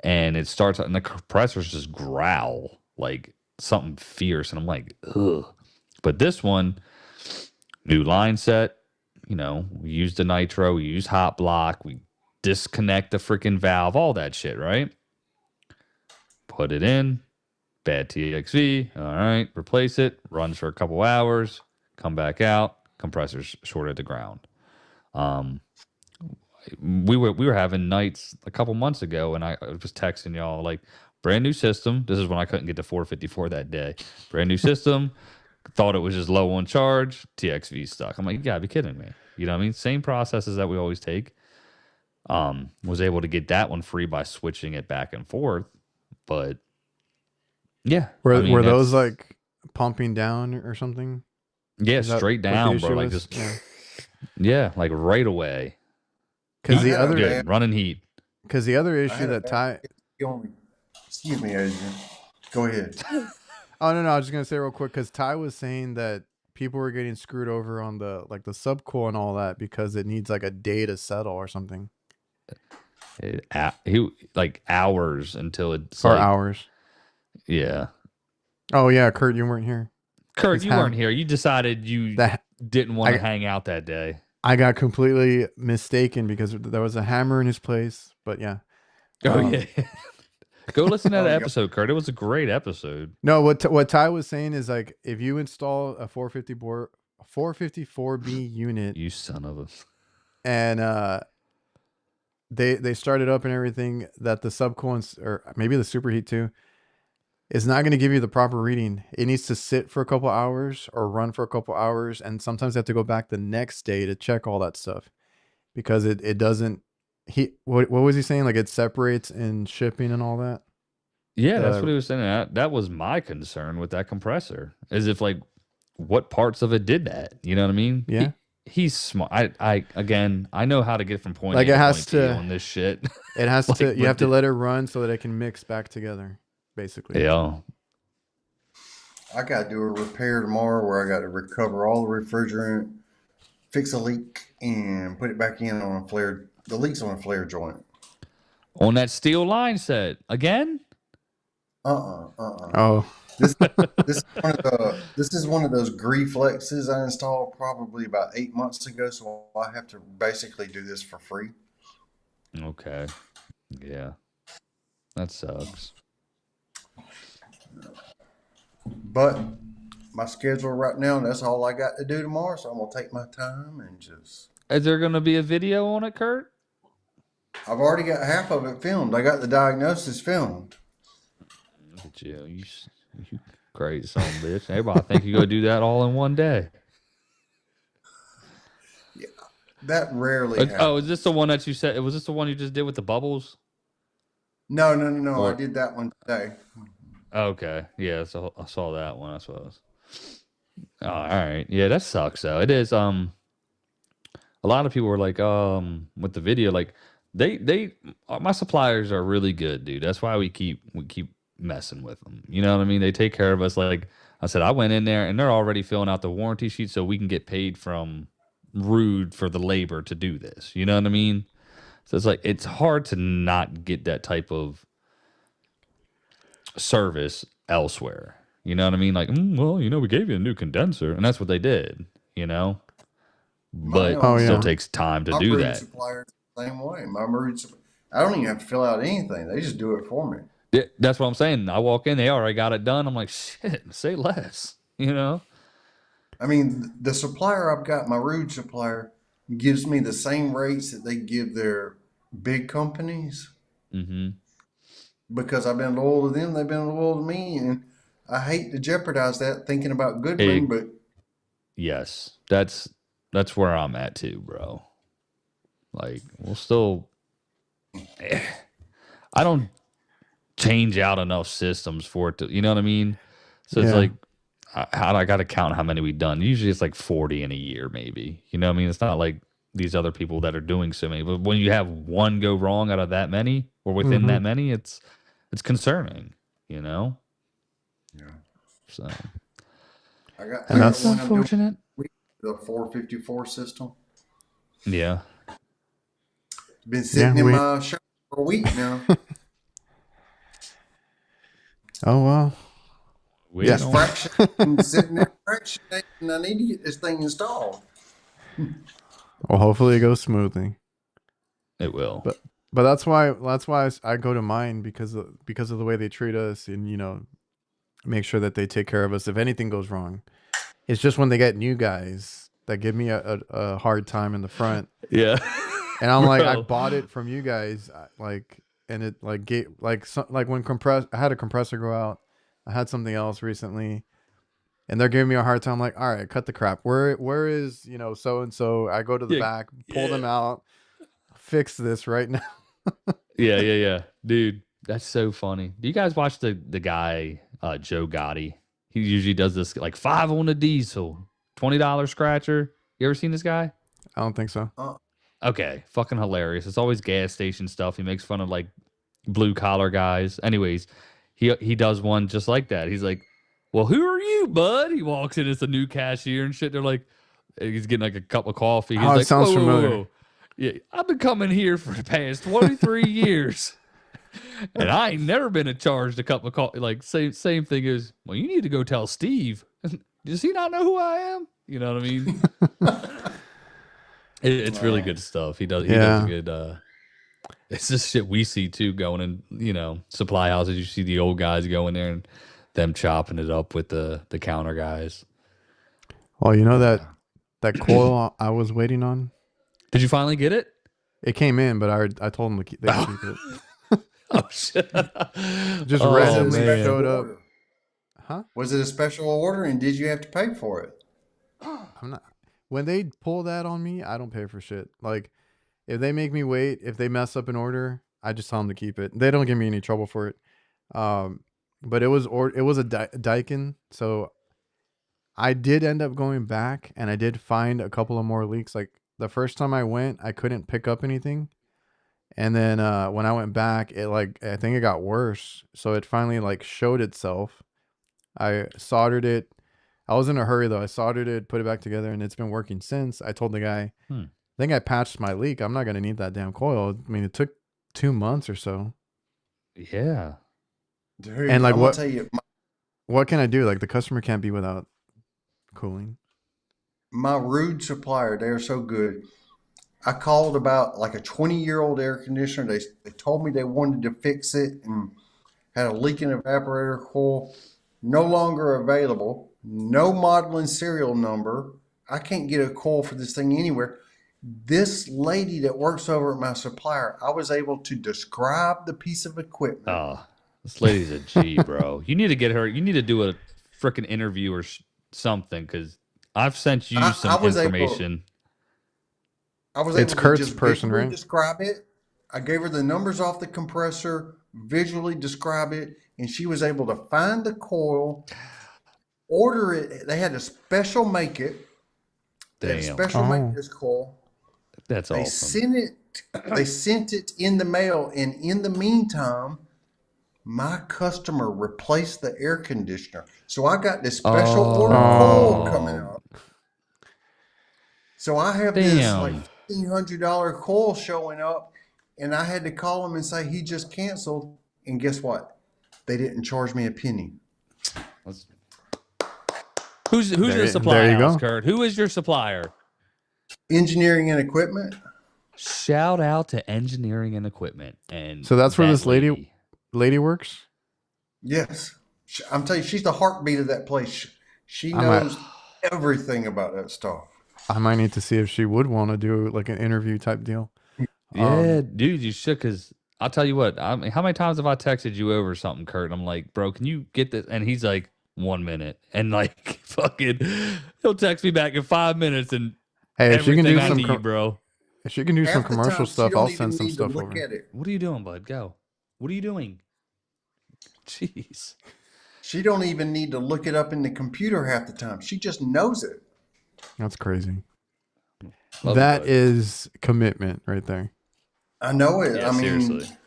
and it starts and the compressors just growl like something fierce, and I'm like, ugh. But this one, new line set, you know, we use the nitro, we use hot block, we disconnect the freaking valve, all that shit, right? Put it in, bad TXV, all right, replace it, runs for a couple hours, come back out, compressor's short at the ground. We were having nights a couple months ago, and I was texting y'all like, brand new system. This is when I couldn't get to 454 that day. Brand new system. Thought it was just low on charge. TXV stuck. I'm like, you gotta be kidding me. You know what I mean? Same processes that we always take. Was able to get that one free by switching it back and forth. But yeah. Were those like pumping down or something? Yeah, straight down, bro. Like just yeah, like right away. Because the other running heat. Because the other issue that Ty. Excuse me, Adrian. Go ahead. Oh no, I was just gonna say real quick because Ty was saying that people were getting screwed over on the subcool and all that because it needs like a day to settle or something. He like hours until it's hours. Yeah. Oh yeah, Kurt, you weren't here. Kurt, you weren't here. You decided you didn't want to hang out that day. I got completely mistaken because there was a hammer in his place. But yeah. Oh yeah. Go listen to that episode, Kurt. It was a great episode. No, what Ty was saying is like if you install a 454B unit, you son of a, and they started up and everything, that the subcoolants or maybe the superheat too is not going to give you the proper reading. It needs to sit for a couple hours or run for a couple hours, and sometimes they have to go back the next day to check all that stuff because it doesn't. What was he saying? Like it separates in shipping and all that. Yeah, that's what he was saying. That was my concern with that compressor. Is if like what parts of it did that? You know what I mean? Yeah. He's smart. I know how to get from point like A it to has point to B on this shit. It has like, to. You have to let it run so that it can mix back together. Basically. Yeah. I got to do a repair tomorrow where I got to recover all the refrigerant, fix a leak, and put it back in on the leak's on a flare joint. On that steel line set again? Oh. This is one of those Greflexes I installed probably about 8 months ago, so I have to basically do this for free. Okay. Yeah. That sucks. But my schedule right now, and that's all I got to do tomorrow. So I'm gonna take my time and just. Is there going to be a video on it, Kurt? I've already got half of it filmed. I got the diagnosis filmed. Look at you. You crazy son of a bitch. Everybody think you go do that all in one day. Yeah, that rarely happens. Oh, is this the one that you said? Was this the one you just did with the bubbles? No. Or- I did that one today. Okay. Yeah, so I saw that one, I suppose. Oh, all right. Yeah, that sucks though. It is a lot of people were like with the video, like they my suppliers are really good, dude. That's why we keep messing with them. You know what I mean? They take care of us. Like I said, I went in there and they're already filling out the warranty sheet so we can get paid from Rude for the labor to do this. You know what I mean? So it's like it's hard to not get that type of service elsewhere. You know what I mean? Like, well, we gave you a new condenser, and that's what they did. But it still takes time to do that. Supplier the same way. I don't even have to fill out anything. They just do it for me. Yeah, that's what I'm saying. I walk in, they already got it done. I'm like, shit, say less. I mean, the supplier I've got, my Rude supplier, gives me the same rates that they give their big companies. Mm-hmm. Because I've been loyal to them, they've been loyal to me, and I hate to jeopardize that thinking about Goodwin, but yes, that's where I'm at too, bro. Like, we'll still, I don't change out enough systems for it to, you know what I mean? So it's like, I got to count how many we've done. Usually it's like 40 in a year, maybe. You know what I mean? It's not like these other people that are doing so many. But when you have one go wrong out of that many, or within that many, it's concerning, Yeah. So. And that's unfortunate. The 454 system. Yeah. Been sitting in my shop for a week now. Oh, well. Sitting there fractionating, and I need to get this thing installed. Well, hopefully it goes smoothly. It will. But that's why I go to mine because of the way they treat us and make sure that they take care of us if anything goes wrong. It's just when they get new guys that give me a hard time in the front. Yeah. And I'm like, I bought it from you guys, and it when I had a compressor go out. I had something else recently, and they're giving me a hard time. I'm like, all right, cut the crap. Where is so and so? I go to the back, pull them out, fix this right now. Yeah, dude, that's so funny. Do you guys watch the guy Joe Gotti? He usually does this like 5 on the diesel, $20 scratcher. You ever seen this guy? I don't think so. Okay, fucking hilarious. It's always gas station stuff. He makes fun of like blue collar guys. Anyways, he does one just like that. He's like, well, who are you, bud? He walks in, it's a new cashier and shit. They're like, he's getting like a cup of coffee. He's like, it sounds familiar. Whoa. Yeah, I've been coming here for the past 23 years. And I ain't never been charged a cup of coffee. Like, same thing as, well, you need to go tell Steve. Does he not know who I am? You know what I mean? It's really good stuff. He does a good, it's just shit we see too going in, supply houses. You see the old guys going there and them chopping it up with the counter guys. Well, that coil I was waiting on. Did you finally get it? It came in, but I told them they keep it. Oh shit! Just randomly showed up. Huh? Was it a special order, and did you have to pay for it? I'm not. When they pull that on me, I don't pay for shit. Like, if they make me wait, if they mess up an order, I just tell them to keep it. They don't give me any trouble for it. But it was a Daikin, so I did end up going back, and I did find a couple of more leaks. Like the first time I went, I couldn't pick up anything, and then when I went back, I think it got worse. So it finally showed itself. I soldered it. I was in a hurry though. I soldered it, put it back together, and it's been working since. I told the guy, I think I patched my leak. I'm not gonna need that damn coil. I mean, it took 2 months or so. Yeah. Dude, and I'm gonna tell you, what can I do? Like, the customer can't be without cooling. My Rude supplier, they're so good. I called about a 20-year-old air conditioner. They told me they wanted to fix it and had a leaking evaporator coil. No longer available. no model and serial number. I can't get a coil for this thing anywhere. This lady that works over at my supplier, I was able to describe the piece of equipment. Oh, this lady's a G, bro. You need to get her. You need to do a freaking interview or something, because I've sent you some information. I was It's able Kurt's to just person, visually right? describe it. I gave her the numbers off the compressor, visually describe it, and she was able to find the coil, order it. They had to special make it. They had to Damn. special make this coil. That's They awesome. They sent it in the mail, and in the meantime, my customer replaced the air conditioner. So I got this special order coil coming up. So I have this like $1,500 coil showing up, and I had to call him and say he just canceled. And guess what? They didn't charge me a penny. Who's your supplier, Kurt? Who is your supplier? Engineering and equipment. Shout out to engineering and equipment. And so that's where this lady works? Yes. I'm telling you, she's the heartbeat of that place. She knows everything about that stuff. I might need to see if she would want to do like an interview type deal. Yeah, dude, you should, because I'll tell you what, I mean, how many times have I texted you over something, Kurt? I'm like, bro, can you get this? And he's like, 1 minute. And like, fucking, he'll text me back in 5 minutes. And hey, if she can do bro. If she can do some commercial stuff, I'll send some stuff over. What are you doing, bud? Go. What are you doing? Jeez. She don't even need to look it up in the computer half the time. She just knows it. That's crazy. That is commitment right there. I know it. Yeah, I mean, seriously.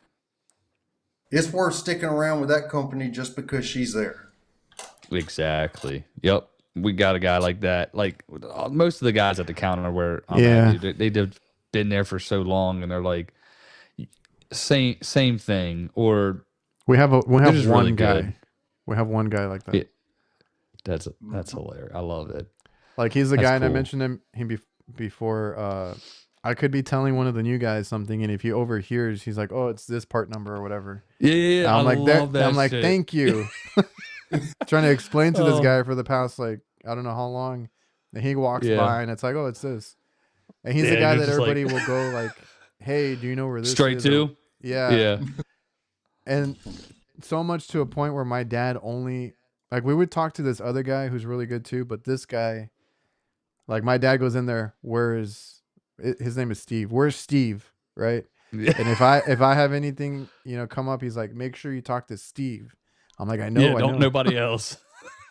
It's worth sticking around with that company just because she's there. Exactly. Yep. We got a guy like that. Like most of the guys at the counter where they've been there for so long, and they're like same thing. Or we have one really guy. Good. We have one guy like that. Yeah. That's hilarious. I love it. Like he's the guy, and I mentioned him before. I could be telling one of the new guys something, and if he overhears, he's like, "Oh, it's this part number or whatever." Yeah. I'm like, shit. "Thank you." Trying to explain to this guy for the past I don't know how long. And he walks by, and it's like, "Oh, it's this," and he's the guy that everybody will go like, "Hey, do you know where this straight is?" to? Yeah. And so much to a point where my dad only we would talk to this other guy who's really good too, but this guy, like my dad goes in there, his name is Steve. Where's Steve? Right? Yeah. And if I have anything, come up, he's like, make sure you talk to Steve. I'm like, I know. Yeah, don't nobody else.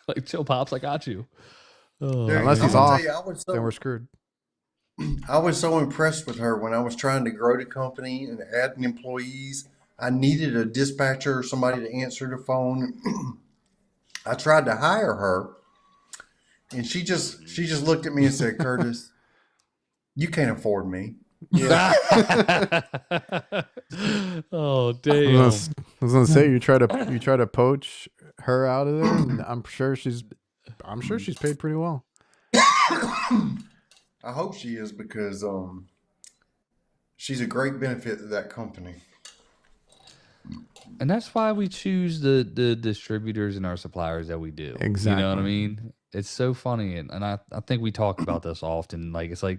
Like, chill, pops. I got you. Oh, unless he's off, then we're screwed. I was so impressed with her when I was trying to grow the company and add employees. I needed a dispatcher or somebody to answer the phone. I tried to hire her, and she just looked at me and said, "Curtis, you can't afford me." Yeah. Oh damn! I was gonna say you try to poach her out of there, and I'm sure she's paid pretty well. I hope she is, because she's a great benefit to that company. And that's why we choose the distributors and our suppliers that we do. Exactly. You know what I mean? It's so funny, and I think we talk about this often. Like, it's like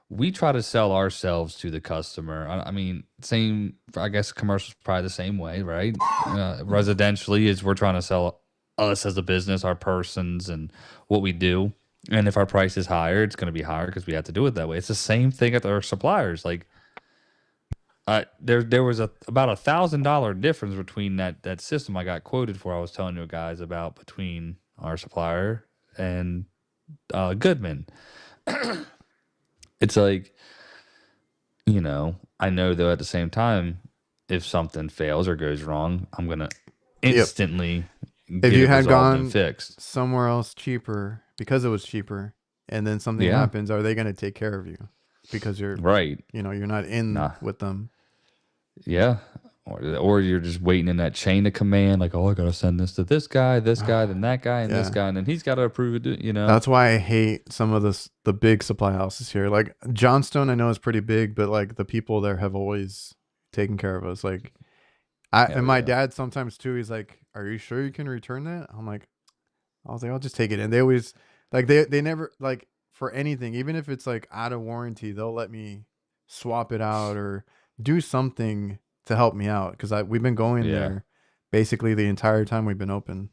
we try to sell ourselves to the customer. I mean, same. I guess commercial's probably the same way, right? Residentially, is we're trying to sell us as a business, our persons, and what we do. And if our price is higher, it's going to be higher because we have to do it that way. It's the same thing at our suppliers. Like, there was about $1,000 difference between that system I got quoted for. I was telling you guys about, between our supplier and Goodman. It's like, I know though at the same time, if something fails or goes wrong, I'm gonna instantly get if you it had resolved gone and fixed somewhere else cheaper because it was cheaper, and then something happens, are they going to take care of you because you're right? You're not in with them. Yeah. Or you're just waiting in that chain of command, like, oh, I gotta send this to this guy, then that guy, and this guy, and then he's got to approve it. That's why I hate some of the big supply houses here. Like Johnstone, I know is pretty big, but like the people there have always taken care of us. Like my dad sometimes too. He's like, "Are you sure you can return that?" I'm like, I was like, I'll just take it. And they always like they never like for anything, even if it's like out of warranty, they'll let me swap it out or do something to help me out because we've been going Yeah. there basically the entire time we've been open.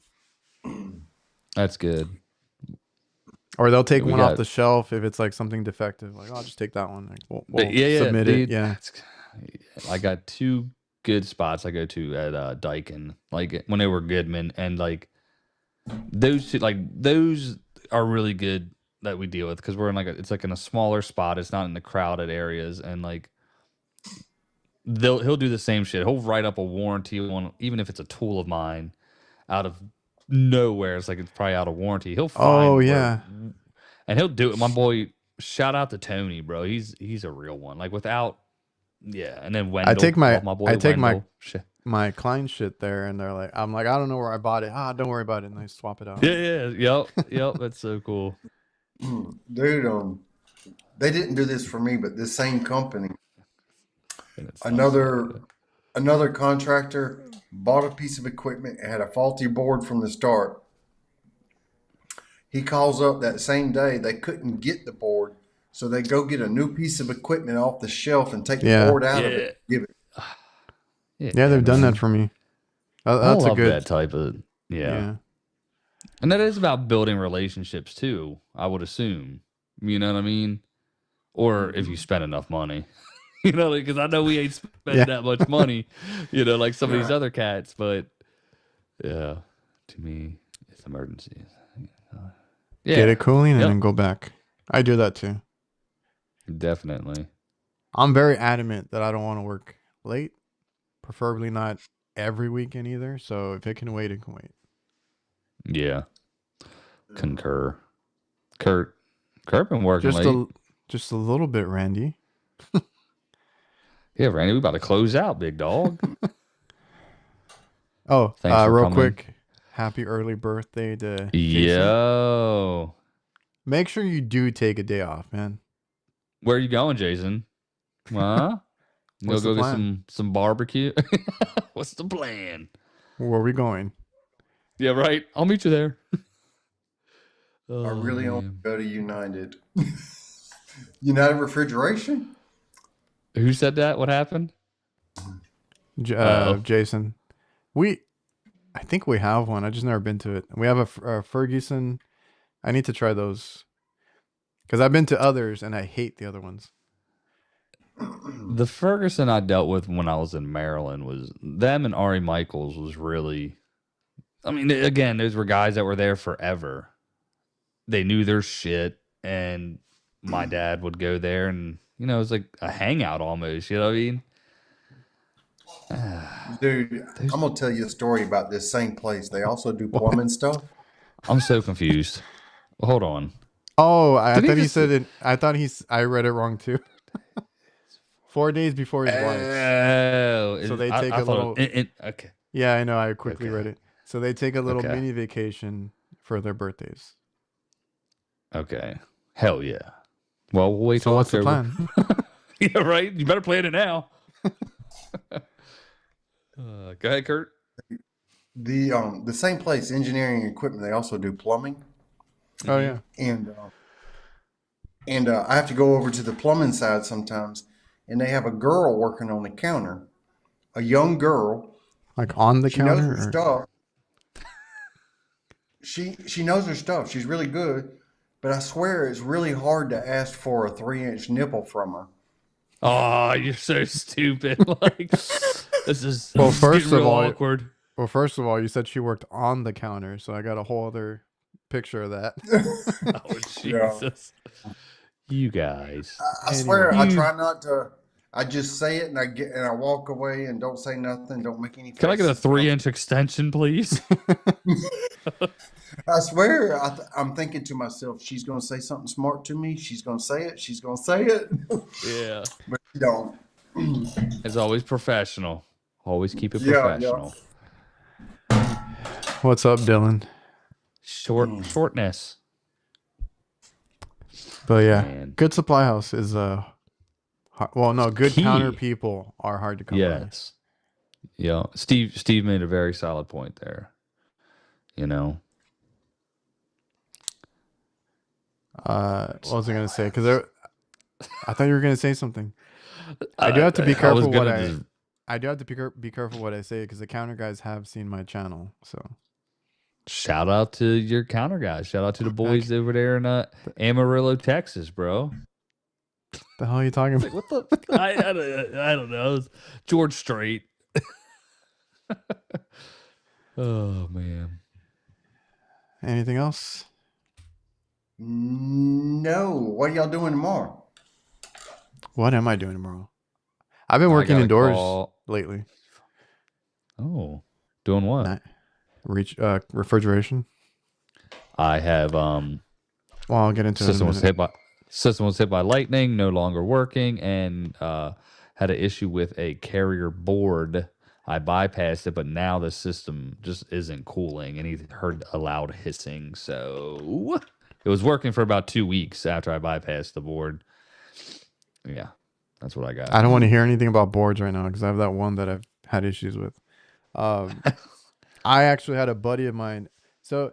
That's good. Or they'll take We one off got- the shelf if it's like something defective. Like, I'll just take that one. Like, we'll yeah, submit dude, it. Yeah. that's- I got 2 good spots I go to at Daikin, like when they were Goodman, and like those 2, like those are really good that we deal with because we're in like it's like in a smaller spot. It's not in the crowded areas, and like he'll do the same shit. He'll write up a warranty on even if it's a tool of mine out of nowhere. It's like it's probably out of warranty. He'll find Oh, where- yeah. and he'll do it. My boy, shout out to Tony, bro. He's a real one. Like without, yeah. And then Wendell, take my- my boy I take my- Wendell. Shit. My Klein shit there, and they're like, I'm like, I don't know where I bought it. Don't worry about it. And they swap it out. Yeah, yep. That's so cool. Dude, they didn't do this for me, but this same company, And it's another contractor bought a piece of equipment and had a faulty board from the start. He calls up that same day. They couldn't get the board, so they go get a new piece of equipment off the shelf and take the Yeah. board out of it. Give it. Yeah, they've done man. that for me. I That's a love good. that type of Yeah. And that is about building relationships too, I would assume. You know what I mean? Or if you spend enough money. You know, because I know we ain't spending that much money, you know, like some of these other cats, but yeah, to me, it's emergencies. Yeah, Get it cooling and Yep. then go back. I do that too. definitely. I'm very adamant that I don't want to work late, preferably not every weekend either. So if it can wait, it can wait. Yeah, concur. Kurt been working Just late. just a little bit, Randy. Yeah, Randy, we about to close out, big dog. Oh, Thanks for real coming. quick, happy early birthday to Jason. Yo, Make sure you do take a day off, man. where are you going, Jason? Huh? You'll What's the go get plan? some barbecue. What's the plan? Where are we going? Yeah, right. I'll meet you there. I really man. want to go to United. United Refrigeration? Who said that? What happened? Jason. I think we have one. I just never been to it. We have a Ferguson. I need to try those because I've been to others and I hate the other ones. The Ferguson I dealt with when I was in Maryland was them, and Ari Michaels was really. I mean, again, those were guys that were there forever. They knew their shit, and my dad would go there, and you know, it was like a hangout almost. You know what I mean? Dude, I'm going to tell you a story about this same place. They also do plumbing stuff. I'm so confused. Well, hold on. Oh, I Did he thought he just- said it. I thought I read it wrong too. 4 days before his wife. Oh, So they I take a thought little- okay. Yeah, I know. I quickly Okay. read it. So they take a little Okay. mini vacation for their birthdays. Okay. Hell yeah. Well, we'll wait So till what's the October. plan? Yeah, right. You better plan it now. Go ahead, Kurt. The same place, engineering equipment, they also do plumbing. Oh yeah. And I have to go over to the plumbing side sometimes, and they have a girl working on the counter, a young girl. Like on the She knows counter. her or- stuff. She knows her stuff. She's really good, but I swear it's really hard to ask for a 3-inch nipple from her. Oh, you're so stupid. Like this is Well, this is first getting of real all- awkward. Well, first of all, you said she worked on the counter, so I got a whole other picture of that. Oh Jesus. You guys. I swear, I Anyway. try not to. I just say it and I walk away and don't say nothing. Don't make any. Can I get a faces. 3-inch extension, please? I swear, I'm thinking to myself, she's going to say something smart to me. She's going to say it. She's going to say it. Yeah. But she don't. It's always professional. Always keep it Yeah, yeah. professional. What's up, Dylan? Shortness. But yeah, Man. good supply house is well, no, good Key. counter people are hard to come by. Yes. Yeah. Steve made a very solid point there. You know. What was I gonna say? Because I thought you were gonna say something. I do have to be I was careful what gonna just I do have to be careful what I say because the counter guys have seen my channel. So shout out to your counter guys. Shout out to the boys over there in Amarillo, Texas, bro. the hell are you talking It's about? like, what the? I don't know. It's George Strait. Oh man. Anything else? No. What are y'all doing tomorrow? What am I doing tomorrow? I've been I working got a indoors call. lately. Oh, doing what? Not refrigeration. I have Well, I'll get into it in a system was hit by lightning, no longer working, and had an issue with a carrier board. I bypassed it, but now the system just isn't cooling, and he heard a loud hissing. So it was working for about 2 weeks after I bypassed the board. Yeah, that's what I got. I don't want to hear anything about boards right now because I have that one that I've had issues with. I actually had a buddy of mine. So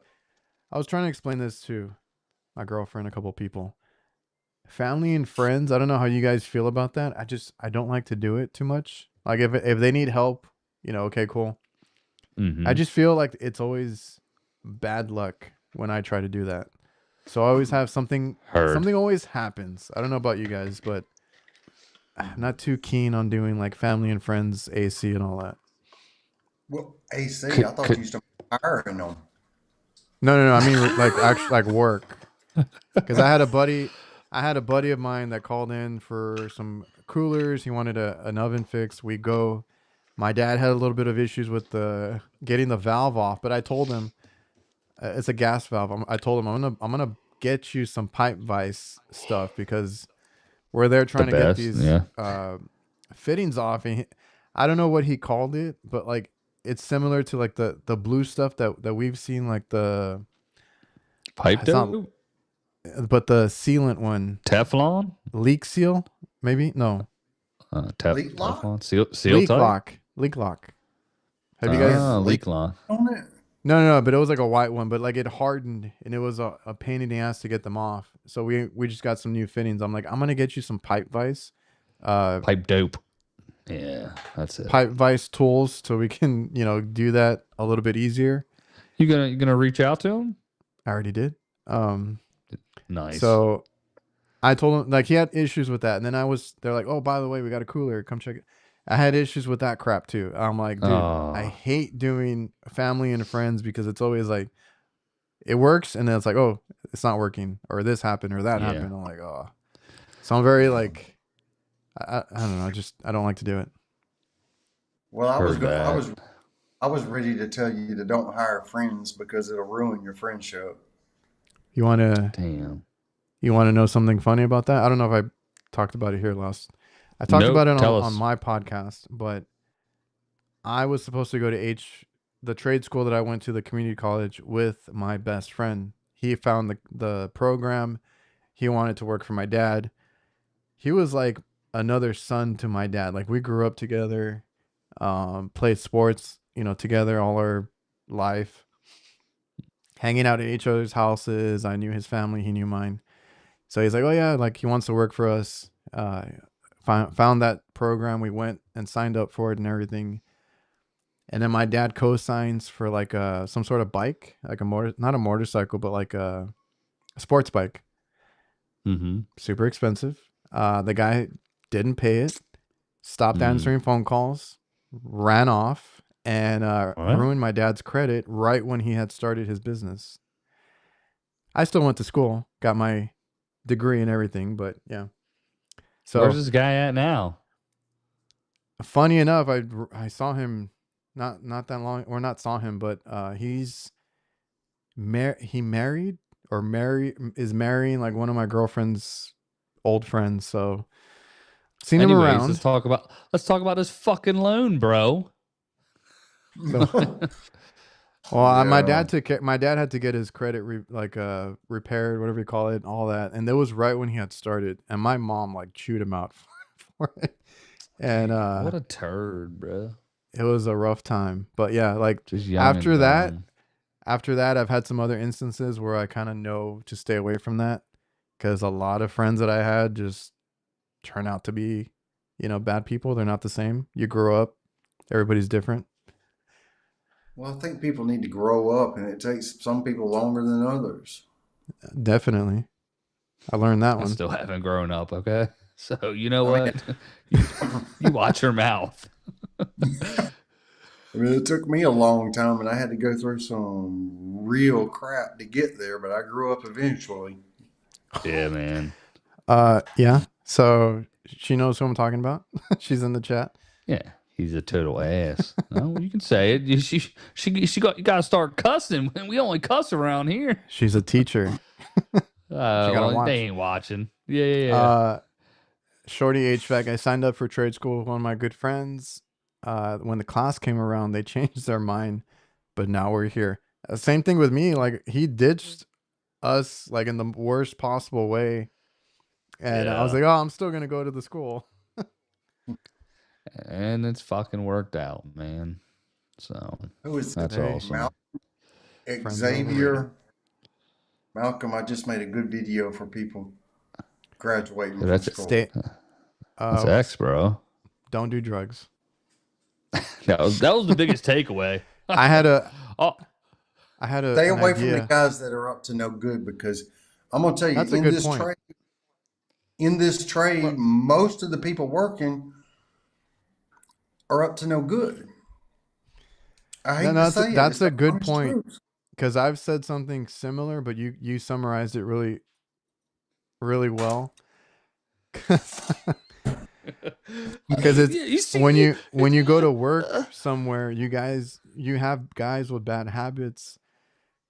I was trying to explain this to my girlfriend, a couple people. Family and friends, I don't know how you guys feel about that. I don't like to do it too much. Like if they need help, okay, cool. I just feel like it's always bad luck when I try to do that. So I always have something always happens. I don't know about you guys, but I'm not too keen on doing like family and friends AC and all that. Well, AC, I thought you used to hiring them. No. I mean like actually like work. Because I had a buddy of mine that called in for some coolers. He wanted an oven fixed. We go. My dad had a little bit of issues with getting the valve off, but I told him it's a gas valve. I told him I'm gonna get you some pipe vise stuff because we're there trying to get these fittings off. And I don't know what he called it, but like it's similar to like the blue stuff that we've seen, like the pipe dope. But the sealant one, Teflon, leak seal, maybe no. Leak lock? Teflon, seal leak tight? lock. Have you guys leak lock on it? No, but it was like a white one, but like it hardened and it was a pain in the ass to get them off. So we just got some new fittings. I'm like, I'm gonna get you some pipe vise, pipe dope. Yeah, that's it. Pipe vise tools so we can do that a little bit easier. You gonna reach out to him? I already did. Nice. So I told him, like, he had issues with that, and then they're like, oh, by the way, we got a cooler, come check it. I had issues with that crap too. I'm like, dude, I hate doing family and friends because it's always like it works and then it's like, oh, it's not working, or this happened or that happened. I'm like, oh. So I'm very like, I don't know, I don't like to do it. Well, I was ready to tell you to don't hire friends because it'll ruin your friendship. You want to know something funny about that? I don't know if I talked about it here last. I talked about it on my podcast, but I was supposed to go to the trade school that I went to, the community college, with my best friend. He found the program. He wanted to work for my dad. He was like another son to my dad. Like we grew up together, played sports, together all our life. Hanging out at each other's houses. I knew his family. He knew mine. So he's like, oh yeah, like he wants to work for us. Found that program. We went and signed up for it and everything. And then my dad co-signs for like some sort of bike, like not a motorcycle, but like a sports bike. Super expensive. The guy didn't pay it. Stopped answering phone calls. Ran off. And ruined my dad's credit right when he had started his business. I still went to school, got my degree and everything, but yeah. So where's this guy at now? Funny enough, I saw him not that long, or not saw him, but he married is marrying like one of my girlfriend's old friends. So seen him around. Let's talk about this fucking loan, bro. So, well, my dad had to get his credit repaired, whatever you call it, all that, and that was right when he had started, and my mom like chewed him out for it. And what a turd, bro. It was a rough time, but yeah, like after that, I've had some other instances where I kind of know to stay away from that, because a lot of friends that I had just turn out to be, bad people. They're not the same. You grow up, everybody's different. Well, I think people need to grow up, and it takes some people longer than others. Definitely. I learned that I one. still haven't grown up, okay? So, you know I what? You watch your mouth. I mean, it took me a long time, and I had to go through some real crap to get there, but I grew up eventually. Yeah, man. Yeah. So she knows who I'm talking about. She's in the chat. Yeah, he's a total ass. No, you can say it. You got to start cussing. We only cuss around here. She's a teacher. gotta watch. They ain't watching. Yeah. Shorty HVAC. I signed up for trade school with one of my good friends. When the class came around, they changed their mind, but now we're here. Same thing with me. Like, he ditched us like in the worst possible way, and I was like, oh, I'm still gonna go to the school. And it's fucking worked out, man. So Who is that's it? awesome. Xavier. Malcolm, I just made a good video for people graduating from That's school. That's X, bro. Don't do drugs. That was the biggest takeaway. I had a Stay away idea. from the guys that are up to no good, because I'm gonna tell you, That's a good point. In this trade, most of the people working are up to no good. I hate to say it. That's It's a the good honest point, truth. because I've said something similar, but you summarized it really, really well. Because it's when you go to work somewhere, you have guys with bad habits,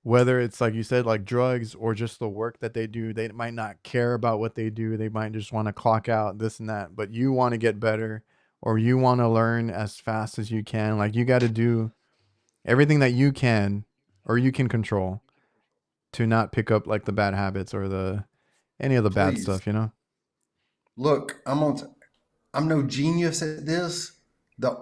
whether it's like you said, like drugs, or just the work that they do. They might not care about what they do. They might just want to clock out, this and that, but you want to get better, or you want to learn as fast as you can. Like, you got to do everything that you can, or you can control, to not pick up like the bad habits or any of the bad Please. stuff, Look, I'm no genius at this.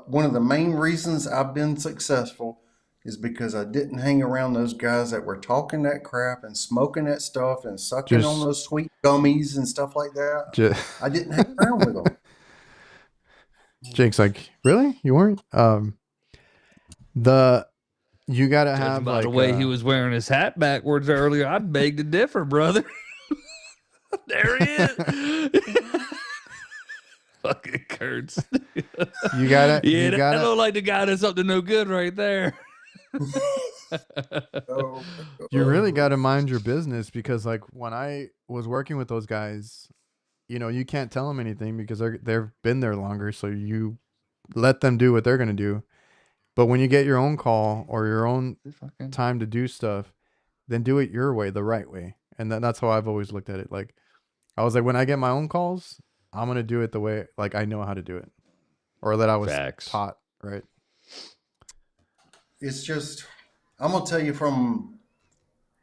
One of the main reasons I've been successful is because I didn't hang around those guys that were talking that crap and smoking that stuff and sucking on those sweet gummies and stuff like that. I didn't hang around with them. Jake's like, really? You weren't? You gotta have by like the way he was wearing his hat backwards earlier, I'd beg to differ, brother. There he is. Fucking Kurtz. You gotta. That look like the guy that's up to no good right there. You really gotta mind your business, because like when I was working with those guys, you can't tell them anything because they've been there longer, so you let them do what they're gonna do. But when you get your own call or your own time to do stuff, then do it your way, the right way. And that's how I've always looked at it. Like, I was like, when I get my own calls, I'm going to do it the way, like, I know how to do it, or that I was taught, right? It's just, I'm going to tell you from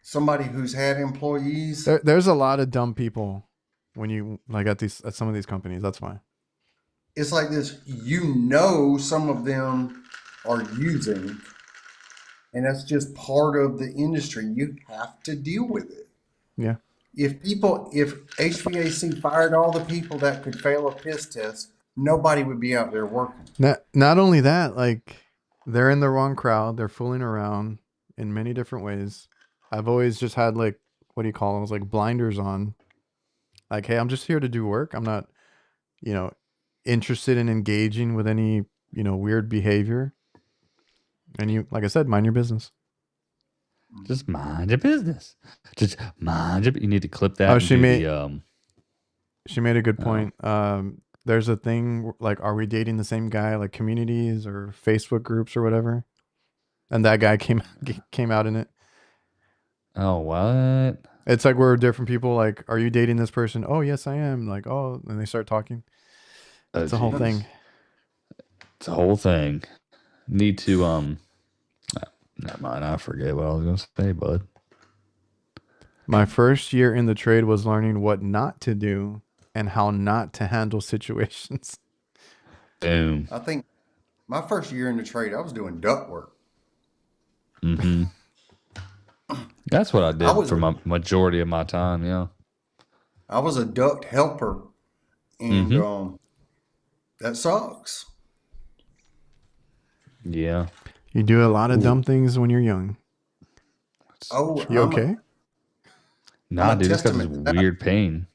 somebody who's had employees. There's a lot of dumb people when you, like, at some of these companies. That's why. It's like this, some of them are using, and that's just part of the industry. You have to deal with it. Yeah. If HVAC fired all the people that could fail a piss test, nobody would be out there working. Not only that, like, they're in the wrong crowd. They're fooling around in many different ways. I've always just had, like, what do you call them? Like blinders on. Like, hey, I'm just here to do work. I'm not, interested in engaging with any, weird behavior. And you, like I said, mind your business. Just mind your business. Just mind your. You need to clip that. Oh, she made a good point. There's a thing like, are we dating the same guy? Like communities or Facebook groups or whatever. And that guy came out in it. Oh, what? It's like we're different people. Like, are you dating this person? Oh, yes, I am. Like, oh, and they start talking. It's a whole thing. It's a whole thing. Need to never mind. I forget what I was gonna say, bud. My first year in the trade was learning what not to do and how not to handle situations. Boom. I think my first year in the trade, I was doing duct work. That's what I did for my majority of my time. Yeah. I was a duct helper, and that sucks. Yeah. You do a lot of dumb things when you're young. Oh, You okay? Nah, a dude, it's got this testament to that. weird pain.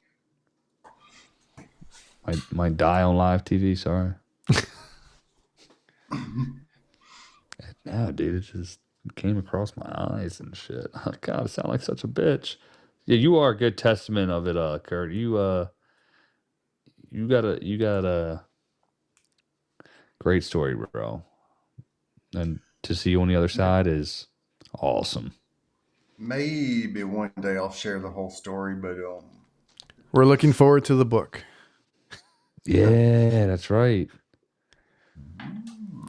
Might die on live TV. Sorry. No, dude, it just came across my eyes and shit. God, I sound like such a bitch. Yeah, you are a good testament of it, Kurt. You got a great story, bro. And to see you on the other side is awesome. Maybe one day I'll share the whole story, but We're looking forward to the book. Yeah, that's right.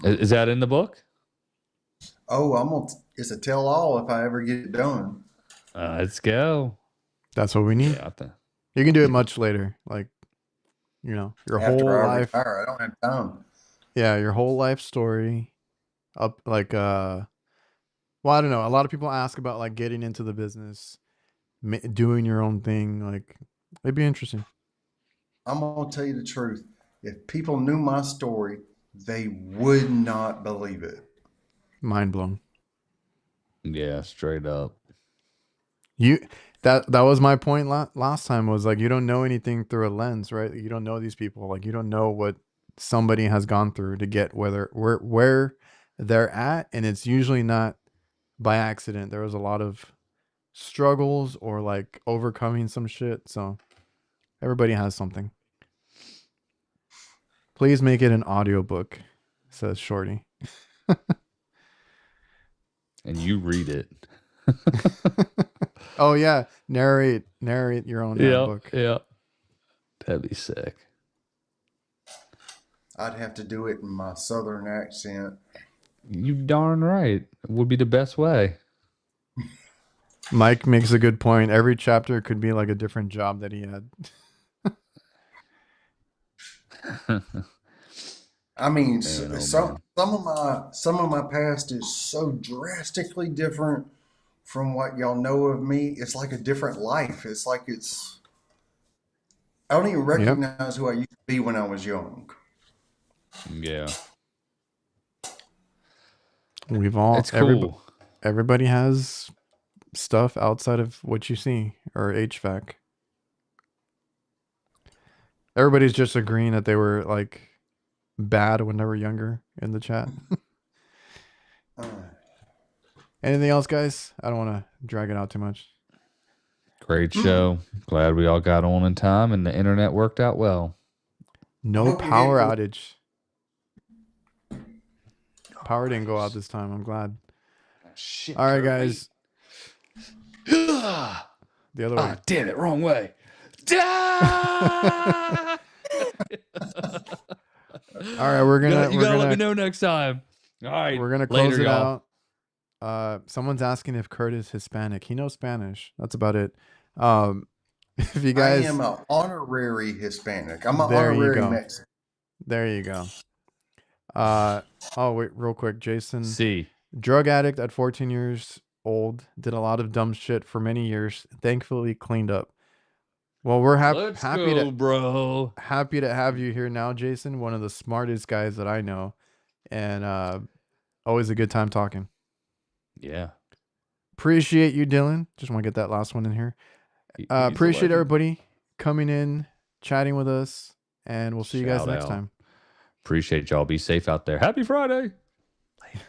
Is that in the book? it's a tell-all if I ever get it done. Let's go. That's what we need. Yeah, You can do it much later. Like, you know, your After whole I life. retire, I don't have time. Yeah, your whole life story. Up like well, I don't know. A lot of people ask about like getting into the business, doing your own thing. Like, it'd be interesting. I'm gonna tell you the truth. If people knew my story, they would not believe it. Mind blown. Yeah, straight up. That was my point last time, was like, you don't know anything through a lens, right? You don't know these people. Like, you don't know what somebody has gone through to get where they're at, and it's usually not by accident. There was a lot of struggles or like overcoming some shit. So everybody has something. Please make it an audiobook, says Shorty. And you read it. Oh yeah, narrate your own book. Yeah. That'd be sick. I'd have to do it in my southern accent. You darn right. It would be the best way. Mike makes a good point. Every chapter could be like a different job that he had. I mean, Man, oh, some man. some of my past is so drastically different from what y'all know of me. It's like a different life. It's like I don't even recognize who I used to be when I was young. Yeah. We've all It's cool. Everybody has stuff outside of what you see, or HVAC. Everybody's just agreeing that they were like bad when they were younger in the chat. Anything else, guys? I don't want to drag it out too much. Great show. Glad we all got on in time and the internet worked out well. No power outage. Power didn't go out this time. I'm glad. Shit. All right, guys. The other way. Damn it. Wrong way. All right, we're gonna let me know next time. All right, we're gonna close later, it y'all. out. Someone's asking if Kurt is Hispanic. He knows Spanish. That's about it. If you guys, I am an honorary Hispanic. I'm an honorary Mexican. There you go. Oh wait, real quick, Jason. See, drug addict at 14 years old, did a lot of dumb shit for many years. Thankfully, cleaned up. Well, we're happy to have you here now, Jason. One of the smartest guys that I know, and always a good time talking. Yeah. Appreciate you, Dylan. Just want to get that last one in here. Appreciate everybody coming in, chatting with us, and we'll see you guys next time. Appreciate y'all. Be safe out there. Happy Friday. Later.